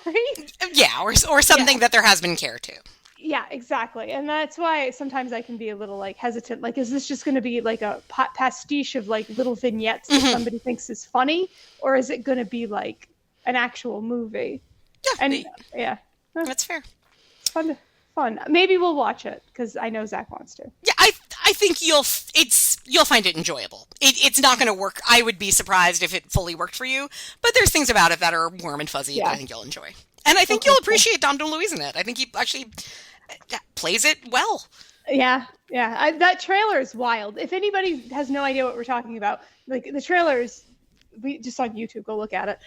Yeah, or something that there has been care to. Yeah, exactly. And that's why sometimes I can be a little like hesitant, like, is this just going to be like a pastiche of like little vignettes that somebody thinks is funny, or is it going to be like an actual movie? Yeah, And yeah, that's fair. it's fun. Maybe we'll watch it because I know Zach wants to. Yeah, I think you'll find it enjoyable. It's not going to work. I would be surprised if it fully worked for you, but there's things about it that are warm and fuzzy that I think you'll enjoy. And I think you'll appreciate Dom DeLuise in it. I think he actually plays it well. Yeah. That trailer is wild. If anybody has no idea what we're talking about, like the trailer is, we just on YouTube, go look at it.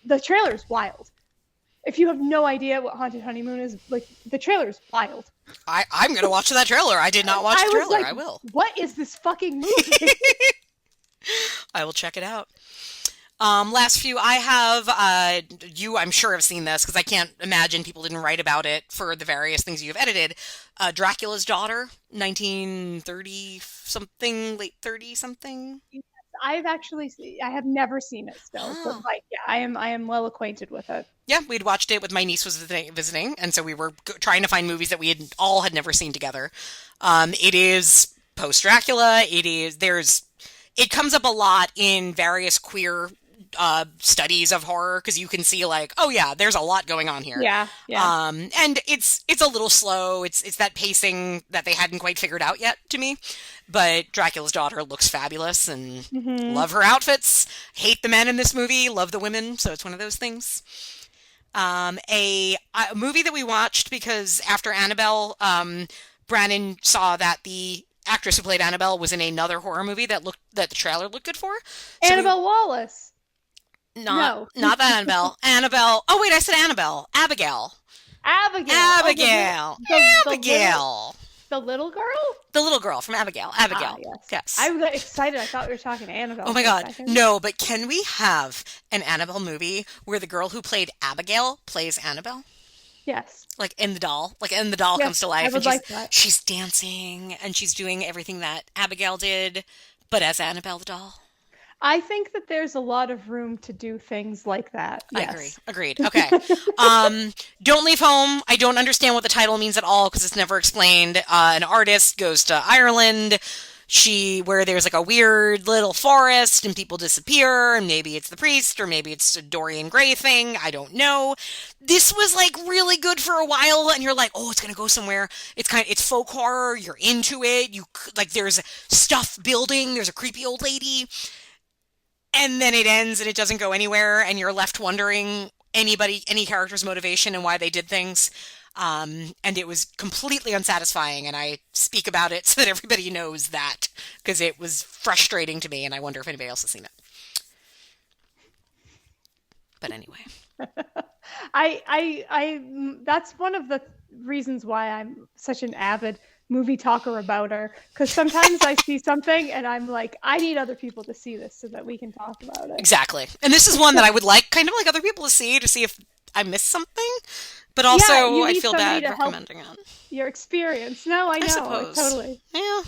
The trailer is wild. If you have no idea what Haunted Honeymoon is, like the trailer is wild. I'm going to watch that trailer. I did not watch the trailer. Like, I will. What is this fucking movie? I will check it out. Last few, I have, you I'm sure have seen this because I can't imagine people didn't write about it for the various things you've edited. Dracula's Daughter, 1930 something, late 30 something. I have never seen it still, but like, yeah, I am well acquainted with it. Yeah, we'd watched it with my niece was visiting, and so we were trying to find movies that we had never seen together. It is post Dracula. It comes up a lot in various queer studies of horror because you can see like, oh yeah, there's a lot going on here. Yeah. And it's a little slow. It's that pacing that they hadn't quite figured out yet to me. But Dracula's Daughter looks fabulous and love her outfits. Hate the men in this movie, love the women. So it's one of those things. A movie that we watched because after Annabelle, Brandon saw that the actress who played Annabelle was in another horror movie that the trailer looked good for. So Annabelle Wallace. Not that Annabelle. Annabelle. Oh wait, I said Annabelle. Abigail. Abigail. Abigail. The little girl? The little girl from Abigail. Abigail. Yes. I was excited. I thought we were talking to Annabelle. Oh my god. No, but can we have an Annabelle movie where the girl who played Abigail plays Annabelle? Yes. Like in the doll. Like in the doll comes to life. I would like that. She's dancing and she's doing everything that Abigail did, but as Annabelle the doll. I think that there's a lot of room to do things like that. Yes. I agree. Agreed. Okay. Don't Leave Home. I don't understand what the title means at all because it's never explained. An artist goes to Ireland. Where there's like a weird little forest and people disappear and maybe it's the priest or maybe it's a Dorian Gray thing. I don't know. This was like really good for a while and you're like, oh, it's going to go somewhere. It's folk horror. You're into it. There's stuff building. There's a creepy old lady. And then it ends and it doesn't go anywhere and you're left wondering any character's motivation and why they did things. And it was completely unsatisfying and I speak about it so that everybody knows that because it was frustrating to me and I wonder if anybody else has seen it. But anyway. I that's one of the reasons why I'm such an avid movie talker about her, because sometimes I see something and I'm like, I need other people to see this so that we can talk about it. Exactly. And this is one that I would like kind of like other people to see if I missed something. But also, Yeah, I feel bad to recommending it. Your experience. No, I know. Suppose. Totally. Yeah.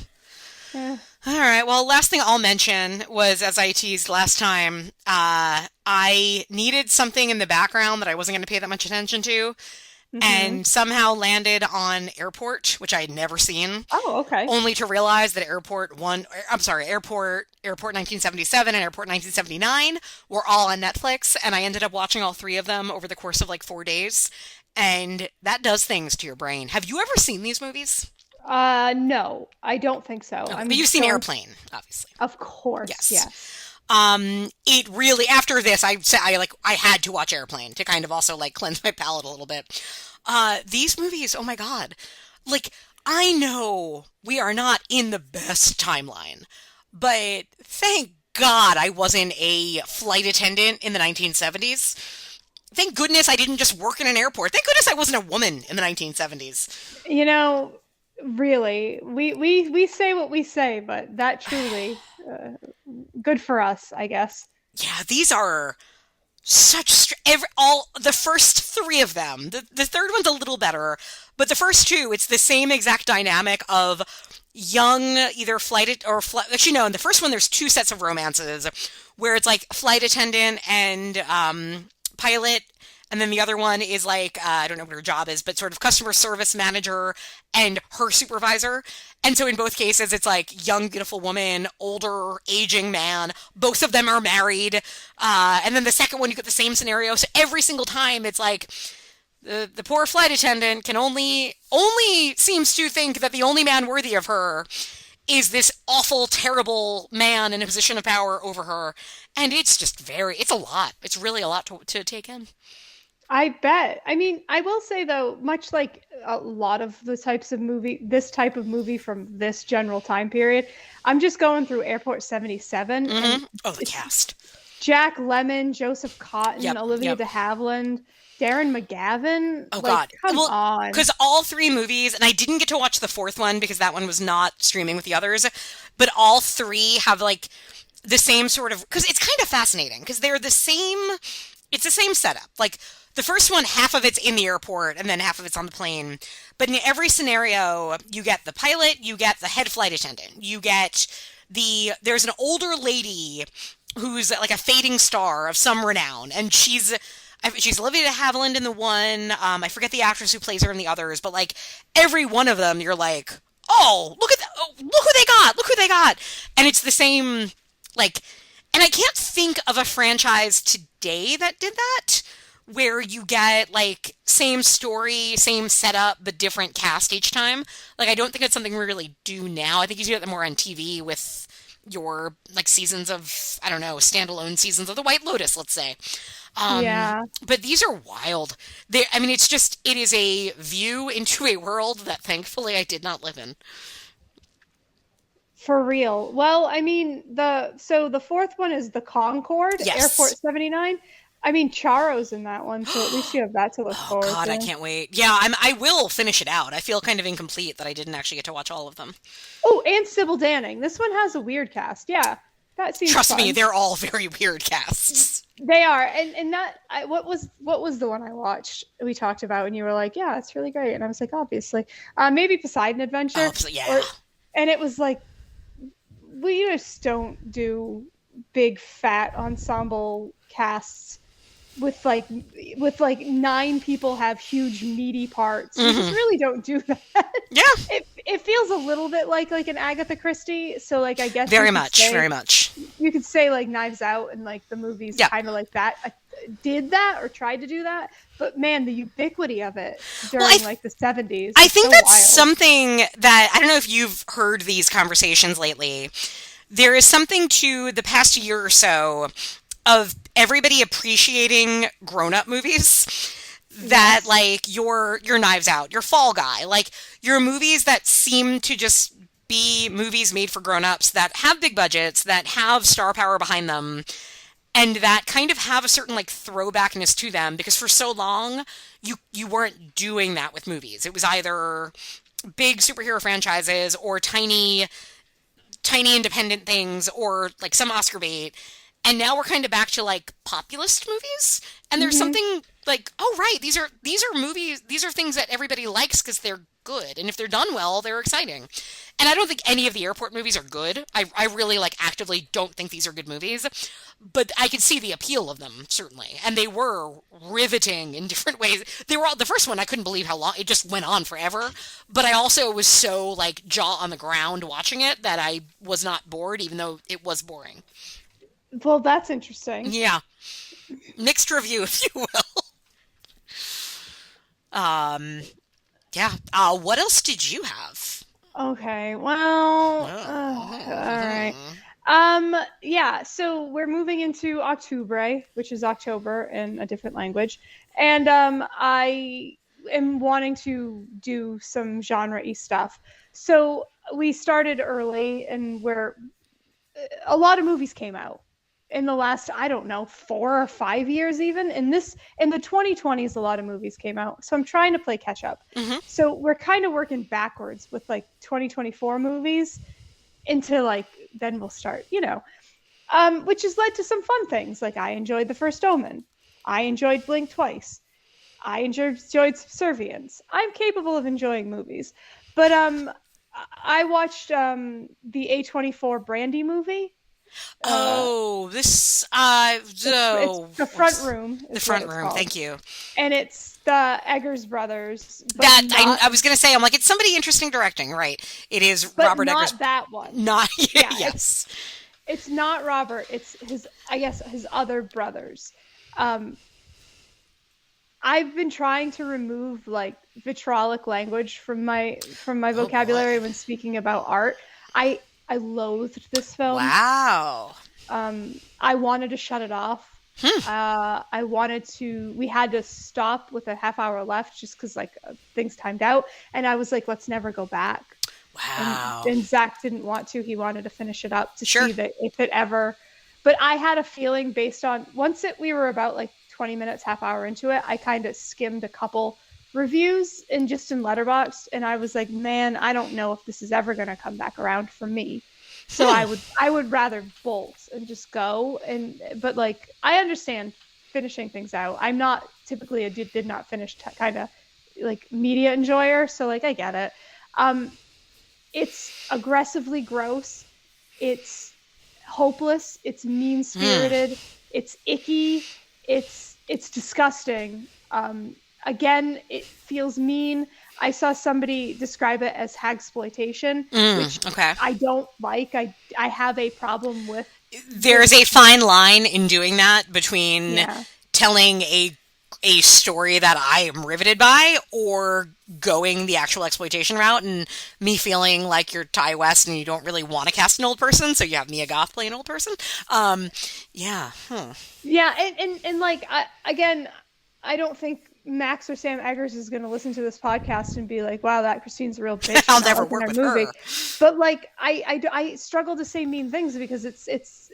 Yeah. All right. Well, last thing I'll mention was, as I teased last time, I needed something in the background that I wasn't going to pay that much attention to, and somehow landed on Airport, which I had never seen. Oh, okay. Only to realize that Airport 1977 and Airport 1979 were all on Netflix, and I ended up watching all three of them over the course of like 4 days. And that does things to your brain. Have you ever seen these movies? No, I don't think so. Okay, but you've seen Airplane, obviously. Of course. Yes. Yeah. It really, after this, I had to watch Airplane to kind of also like cleanse my palate a little bit. These movies, oh my God. Like, I know we are not in the best timeline, but thank God I wasn't a flight attendant in the 1970s. Thank goodness I didn't just work in an airport. Thank goodness I wasn't a woman in the 1970s. You know, really, we say what we say, but that truly, good for us, I guess. Yeah, these are such the first three of them. The third one's a little better, but the first two, it's the same exact dynamic of young either actually no, in the first one there's two sets of romances where it's like flight attendant and pilot, and then the other one is like I don't know what her job is, but sort of customer service manager and her supervisor. And so in both cases it's like young beautiful woman, older aging man, both of them are married, and then the second one you get the same scenario. So every single time it's like the poor flight attendant can only seems to think that the only man worthy of her is this awful, terrible man in a position of power over her. And it's just it's a lot. It's really a lot to take in. I bet. I mean, I will say though, much like a lot of this type of movie from this general time period, I'm just going through Airport 77. And the cast. Jack Lemmon, Joseph Cotton, Olivia de Havilland, Darren McGavin. Oh, like, God. Come on. Because all three movies, and I didn't get to watch the fourth one because that one was not streaming with the others, but all three have like the same sort of, because it's kind of fascinating because they're the same, it's the same setup. Like the first one, half of it's in the airport and then half of it's on the plane. But in every scenario, you get the pilot, you get the head flight attendant, you get there's an older lady who's like a fading star of some renown, and she's Olivia de Havilland in the one, I forget the actress who plays her in the others, but like every one of them, you're like, oh, look at that, oh, look who they got, and it's the same, like, and I can't think of a franchise today that did that, where you get like same story, same setup, but different cast each time. Like, I don't think it's something we really do now. I think you do it more on TV with your like seasons of, I don't know, standalone seasons of The White Lotus, let's say. Yeah. But these are wild. It is a view into a world that thankfully I did not live in. For real. Well, I mean, the fourth one is the Concorde, Yes. Airport 79. I mean, Charo's in that one, so at least you have that to look forward God, to. I can't wait. Yeah, I will finish it out. I feel kind of incomplete that I didn't actually get to watch all of them. Oh, and Sybil Danning. This one has a weird cast. Yeah, that seems Trust fun. me, they're all very weird casts. They are, and what was the one I watched? We talked about, and you were like, "Yeah, it's really great," and I was like, "Obviously, maybe Poseidon Adventure." Oh, yeah. And it was like, we just don't do big fat ensemble casts with like 9 people have huge meaty parts. We just really don't do that. Yeah. It feels a little bit like an Agatha Christie. So like, I guess very much. You could say like Knives Out and like the movies kind of like that did that or tried to do that. But man, the ubiquity of it during like the 70s. I think so that's wild. something that, I don't know if you've heard these conversations lately. There is something to the past year or so of everybody appreciating grown-up movies that like your Knives Out, your Fall Guy, like your movies that seem to just be movies made for grown-ups that have big budgets, that have star power behind them, and that kind of have a certain like throwbackness to them, because for so long you weren't doing that with movies. It was either big superhero franchises or tiny independent things or like some Oscar bait. And now we're kind of back to like populist movies. And there's Hmm. something like, oh right, these are movies, these are things that everybody likes because they're good. And if they're done well, they're exciting. And I don't think any of the airport movies are good. I really like actively don't think these are good movies. But I could see the appeal of them, certainly. And they were riveting in different ways. They were all, the first one, I couldn't believe how long it just went on forever. But I also was so like jaw on the ground watching it that I was not bored, even though it was boring. Well, that's interesting. Yeah. Mixed review, if you will. Um, yeah. What else did you have? Okay, well, all right. Oh. Yeah, so we're moving into Octubre, which is October in a different language. And I am wanting to do some genre-y stuff. So we started early, and where a lot of movies came out in the last, I don't know, 4 or 5 years even. In the 2020s, a lot of movies came out. So I'm trying to play catch up. Hmm. So we're kind of working backwards with like 2024 movies into like, then we'll start, which has led to some fun things. Like I enjoyed the first Omen. I enjoyed Blink twice. I enjoyed Subservience. I'm capable of enjoying movies. But I watched the A24 Brandy movie. Uh, Oh, this, it's oh, The Front Room the is what front it's room. called. Thank you. And it's the Eggers brothers, That I was gonna say. I'm like, it's somebody interesting directing, right? It is but Robert Eggers. not that one. Not Yeah, yes. it's not Robert. It's his, I guess, his other brothers. Um, I've been trying to remove like vitriolic language from my Oh boy. vocabulary when speaking about art. I I loathed this film. Wow. I wanted to shut it off. Hmm. We had to stop with a half hour left just because like things timed out. And I was like, let's never go back. Wow. And Zach didn't want to. He wanted to finish it up to Sure. see that if it ever. But I had a feeling based on we were about like 20 minutes, half hour into it, I kind of skimmed a couple reviews and just in Letterboxd, and I was like, man, I don't know if this is ever going to come back around for me. So Hmm. I would rather bolt and just go. But like I understand finishing things out. I'm not typically a did not finish kind of like media enjoyer, so like I get it. Um, it's aggressively gross. It's hopeless. It's mean Hmm. spirited. It's icky. It's disgusting. Again, it feels mean. I saw somebody describe it as hagsploitation, which Okay. I don't like. I have a problem with. There's a fine line in doing that between Yeah. telling a story that I am riveted by or going the actual exploitation route and me feeling like you're Ty West and you don't really want to cast an old person, so you have Mia Goth play an old person. Um, yeah. Hmm. Yeah, and like again, I don't think Max or Sam Eggers is going to listen to this podcast and be like, "Wow, that Christine's a real bitch." I'll For not never liking work our with movie. her. But like, I struggle to say mean things because it's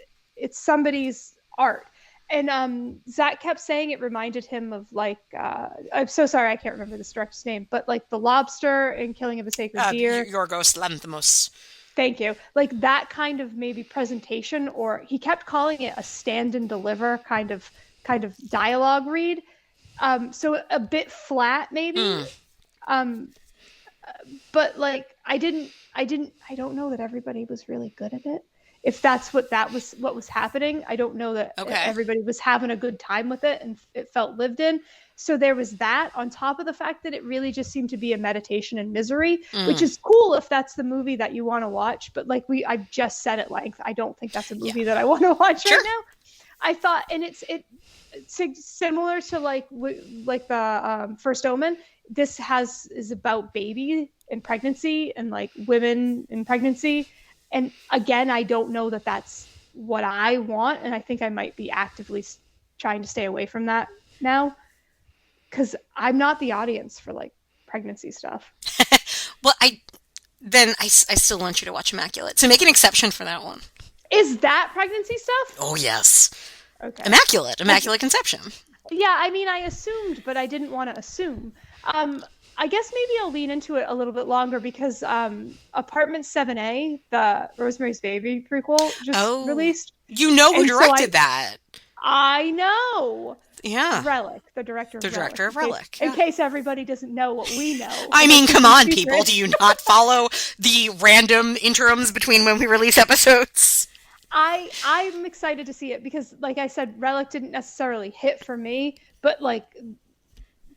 somebody's art. And Zach kept saying it reminded him of like I'm so sorry I can't remember this director's name, but like The Lobster and Killing of a Sacred Deer. Yorgos Lanthimos. Thank you. Like that kind of maybe presentation, or he kept calling it a stand and deliver kind of dialogue read. So a bit flat maybe. Hmm. Um, but like I don't know that everybody was really good at it. If that's what was happening, I don't know that Okay. everybody was having a good time with it and it felt lived in. So there was that on top of the fact that it really just seemed to be a meditation in misery, which Mm. is cool if that's the movie that you want to watch. But like I've just said at length, I don't think that's a Yeah. movie that I want to watch Sure. right now. I thought, and it's similar to like the first Omen. This is about baby and pregnancy and like women in pregnancy. And again, I don't know that that's what I want, and I think I might be actively trying to stay away from that now because I'm not the audience for like pregnancy stuff. Well, I still want you to watch Immaculate. So make an exception for that one. Is that pregnancy stuff? Oh yes. Okay. Immaculate. Immaculate Conception. Yeah, I mean, I assumed, but I didn't want to assume. Um, I guess maybe I'll lean into it a little bit longer because Apartment 7A, the Rosemary's Baby prequel, just released. You know who And so directed that. I know. Yeah. Relic, the director of Relic. The director of Relic. In case everybody doesn't know what we know. I mean, come on, people. Do you not follow the random interims between when we release episodes? I'm excited to see it because, like I said, Relic didn't necessarily hit for me, but like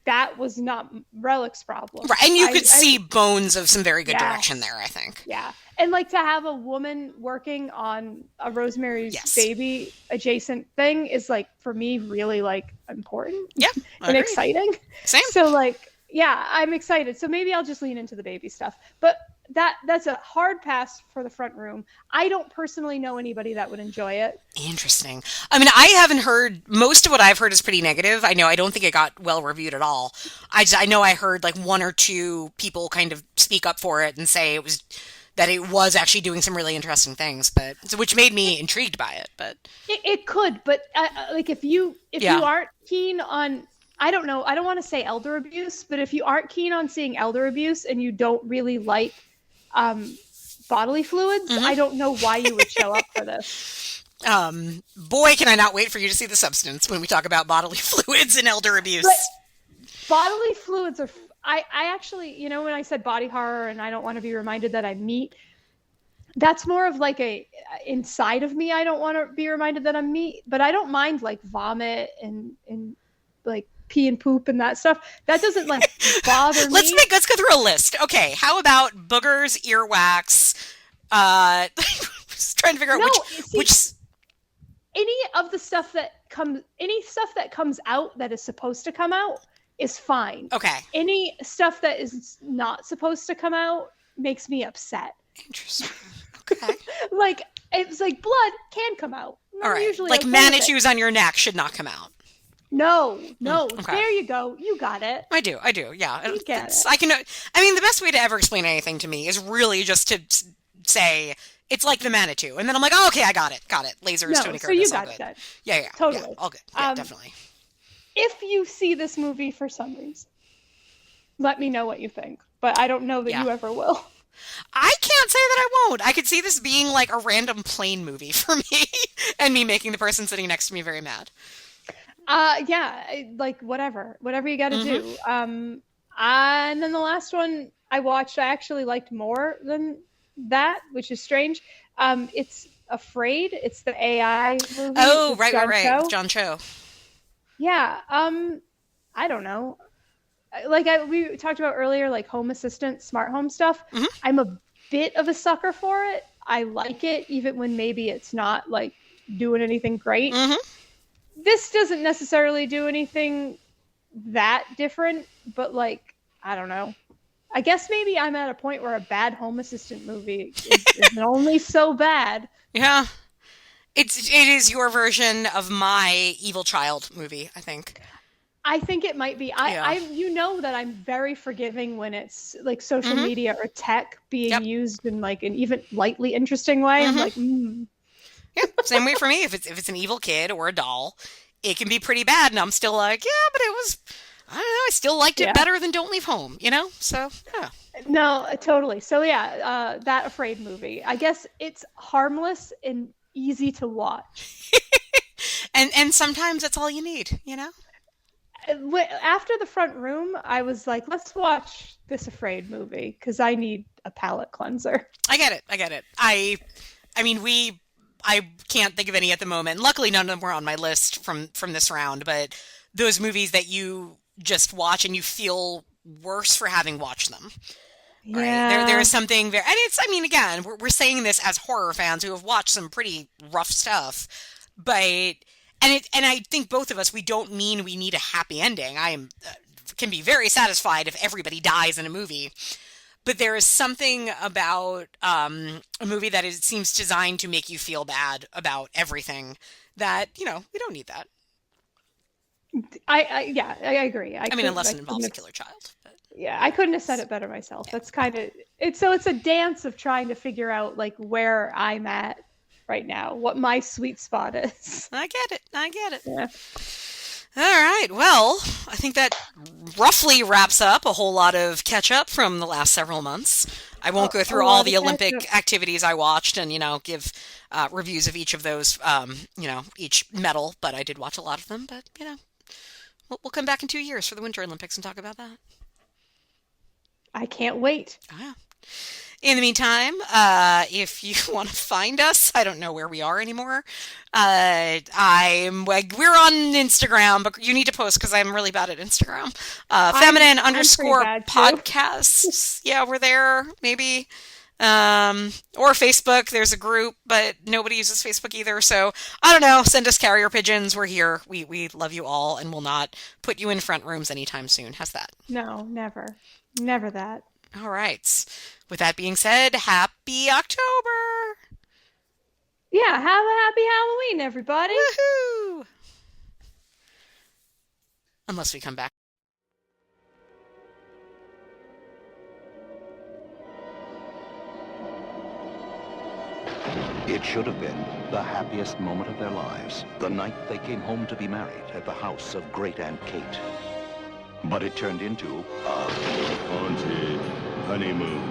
that was not Relic's problem. Right, and you could see bones of some very good direction there, I think. Yeah. And like to have a woman working on a Rosemary's Baby adjacent thing is like, for me, really like important. Yeah. And exciting. Same. So like, yeah, I'm excited. So maybe I'll just lean into the baby stuff. But that's a hard pass for the front room. I don't personally know anybody that would enjoy it. Interesting. I mean, I haven't heard, most of what I've heard is pretty negative. I don't think it got well reviewed at all. I know I heard like one or two people kind of speak up for it and say that it was actually doing some really interesting things, but which made me intrigued by it. But it could, but like if you aren't keen on, I don't know, I don't want to say elder abuse, but if you aren't keen on seeing elder abuse and you don't really like bodily fluids, I don't know why you would show up for this. Boy, can I not wait for you to see The Substance when we talk about bodily fluids and elder abuse. But bodily fluids are, I actually, you know, when I said body horror and I don't want to be reminded that I'm meat, that's more of like a inside of me. I don't want to be reminded that I'm meat, but I don't mind like vomit and like pee and poop and that stuff. That doesn't like bother me. Let's go through a list. Okay, how about boogers, earwax? Just trying to figure out which any stuff that comes out that is supposed to come out is fine. Okay. Any stuff that is not supposed to come out makes me upset. Interesting. Okay. Like it's like blood can come out. All right. Usually like Manitus on your neck should not come out. No. Okay. There you go. You got it. I do. Yeah. You get it. I mean, the best way to ever explain anything to me is really just to say it's like the Manitou, and then I'm like, oh, okay, I got it. Lasers, Tony Curtis, so you all got good. it. Yeah, totally, all good. Yeah, definitely. If you see this movie for some reason, let me know what you think. But I don't know that you ever will. I can't say that I won't. I could see this being like a random plane movie for me, and me making the person sitting next to me very mad. Like whatever you got to do. And then the last one I watched, I actually liked more than that, which is strange. It's Afraid. It's the AI movie. Oh, right. John Cho. Yeah. I don't know. Like we talked about earlier, like Home Assistant, smart home stuff. I'm a bit of a sucker for it. I like it, even when maybe it's not like doing anything great. This doesn't necessarily do anything that different, but like, I don't know. I guess maybe I'm at a point where a bad Home Assistant movie is only so bad. Yeah. It is your version of my Evil Child movie, I think. I think it might be. You know that I'm very forgiving when it's like social media or tech being used in like an even lightly interesting way. I'm like, Yeah, same way for me. If it's an evil kid or a doll, it can be pretty bad, and I'm still like, yeah, but it was, I don't know, I still liked it better than Don't Leave Home, you know? So, yeah. No, totally. So, yeah, that Afraid movie. I guess it's harmless and easy to watch. and sometimes that's all you need, you know? After The Front Room, I was like, let's watch this Afraid movie, because I need a palate cleanser. I get it. I mean, I can't think of any at the moment. Luckily, none of them were on my list from this round, but those movies that you just watch and you feel worse for having watched them. Yeah. Right? There is something very, and it's, I mean, again, we're saying this as horror fans who have watched some pretty rough stuff, but, and I think both of us, we don't mean we need a happy ending. I can be very satisfied if everybody dies in a movie. But there is something about a movie that seems designed to make you feel bad about everything that, you know, we don't need that. I agree. I mean, unless it involves a killer child. But. Yeah, I couldn't have said it better myself. Yeah. That's kind of it's a dance of trying to figure out like where I'm at right now, what my sweet spot is. I get it. Yeah. All right. Well, I think that roughly wraps up a whole lot of catch up from the last several months. I won't go A through all lot of the ketchup. Olympic activities I watched and, give reviews of each of those, each medal, but I did watch a lot of them. But, we'll come back in 2 years for the Winter Olympics and talk about that. I can't wait. Oh, yeah. In the meantime, if you want to find us, I don't know where we are anymore. We're on Instagram, but you need to post because I'm really bad at Instagram. Feminine I'm pretty underscore bad too. podcasts. Yeah, we're there, maybe. Or Facebook. There's a group, but nobody uses Facebook either. So I don't know. Send us carrier pigeons. We're here. We love you all, and will not put you in front rooms anytime soon. How's that? No, never. Never that. All right. With that being said, happy October! Yeah, have a happy Halloween, everybody. Woohoo! Unless we come back. It should have been the happiest moment of their lives, the night they came home to be married at the house of Great Aunt Kate. But it turned into a haunted honeymoon.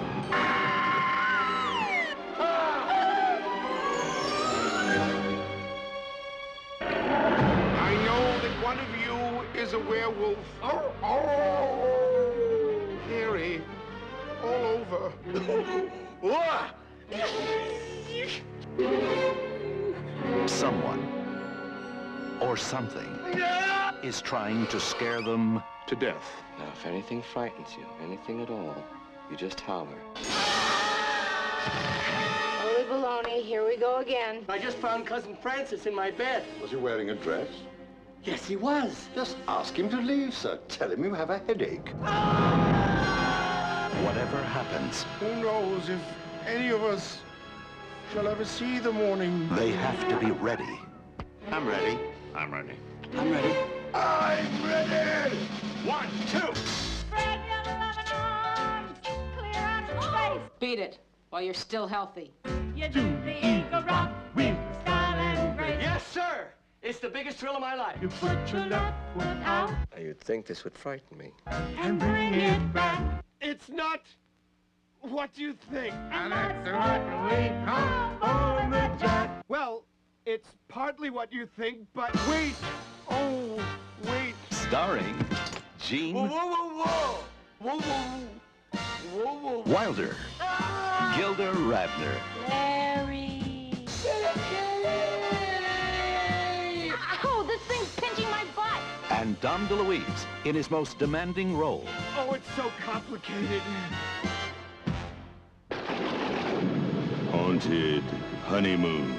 I know that one of you is a werewolf. Hairy. All over. Someone or something is trying to scare them to death. Now, if anything frightens you, anything at all, you just holler. Holy baloney, here we go again. I just found Cousin Francis in my bed. Was he wearing a dress? Yes, he was. Just ask him to leave, sir. Tell him you have a headache. Whatever happens, Who knows if any of us shall ever see the morning. they have to be ready. I'm ready. I'm ready. I'm ready. I'm ready! 1, 2. Beat it while you're still healthy. Yes, sir. It's the biggest thrill of my life. Now, you'd think this would frighten me. It's not what you think. Well, it's partly what you think, but wait. Oh, wait. Starring Gene Whoa, whoa, whoa, whoa. Whoa, whoa, whoa, whoa. Wilder, Gilda Radner, Larry. Ow, this thing's pinching my butt. and Dom DeLuise in his most demanding role. Oh, it's so complicated. Haunted Honeymoon.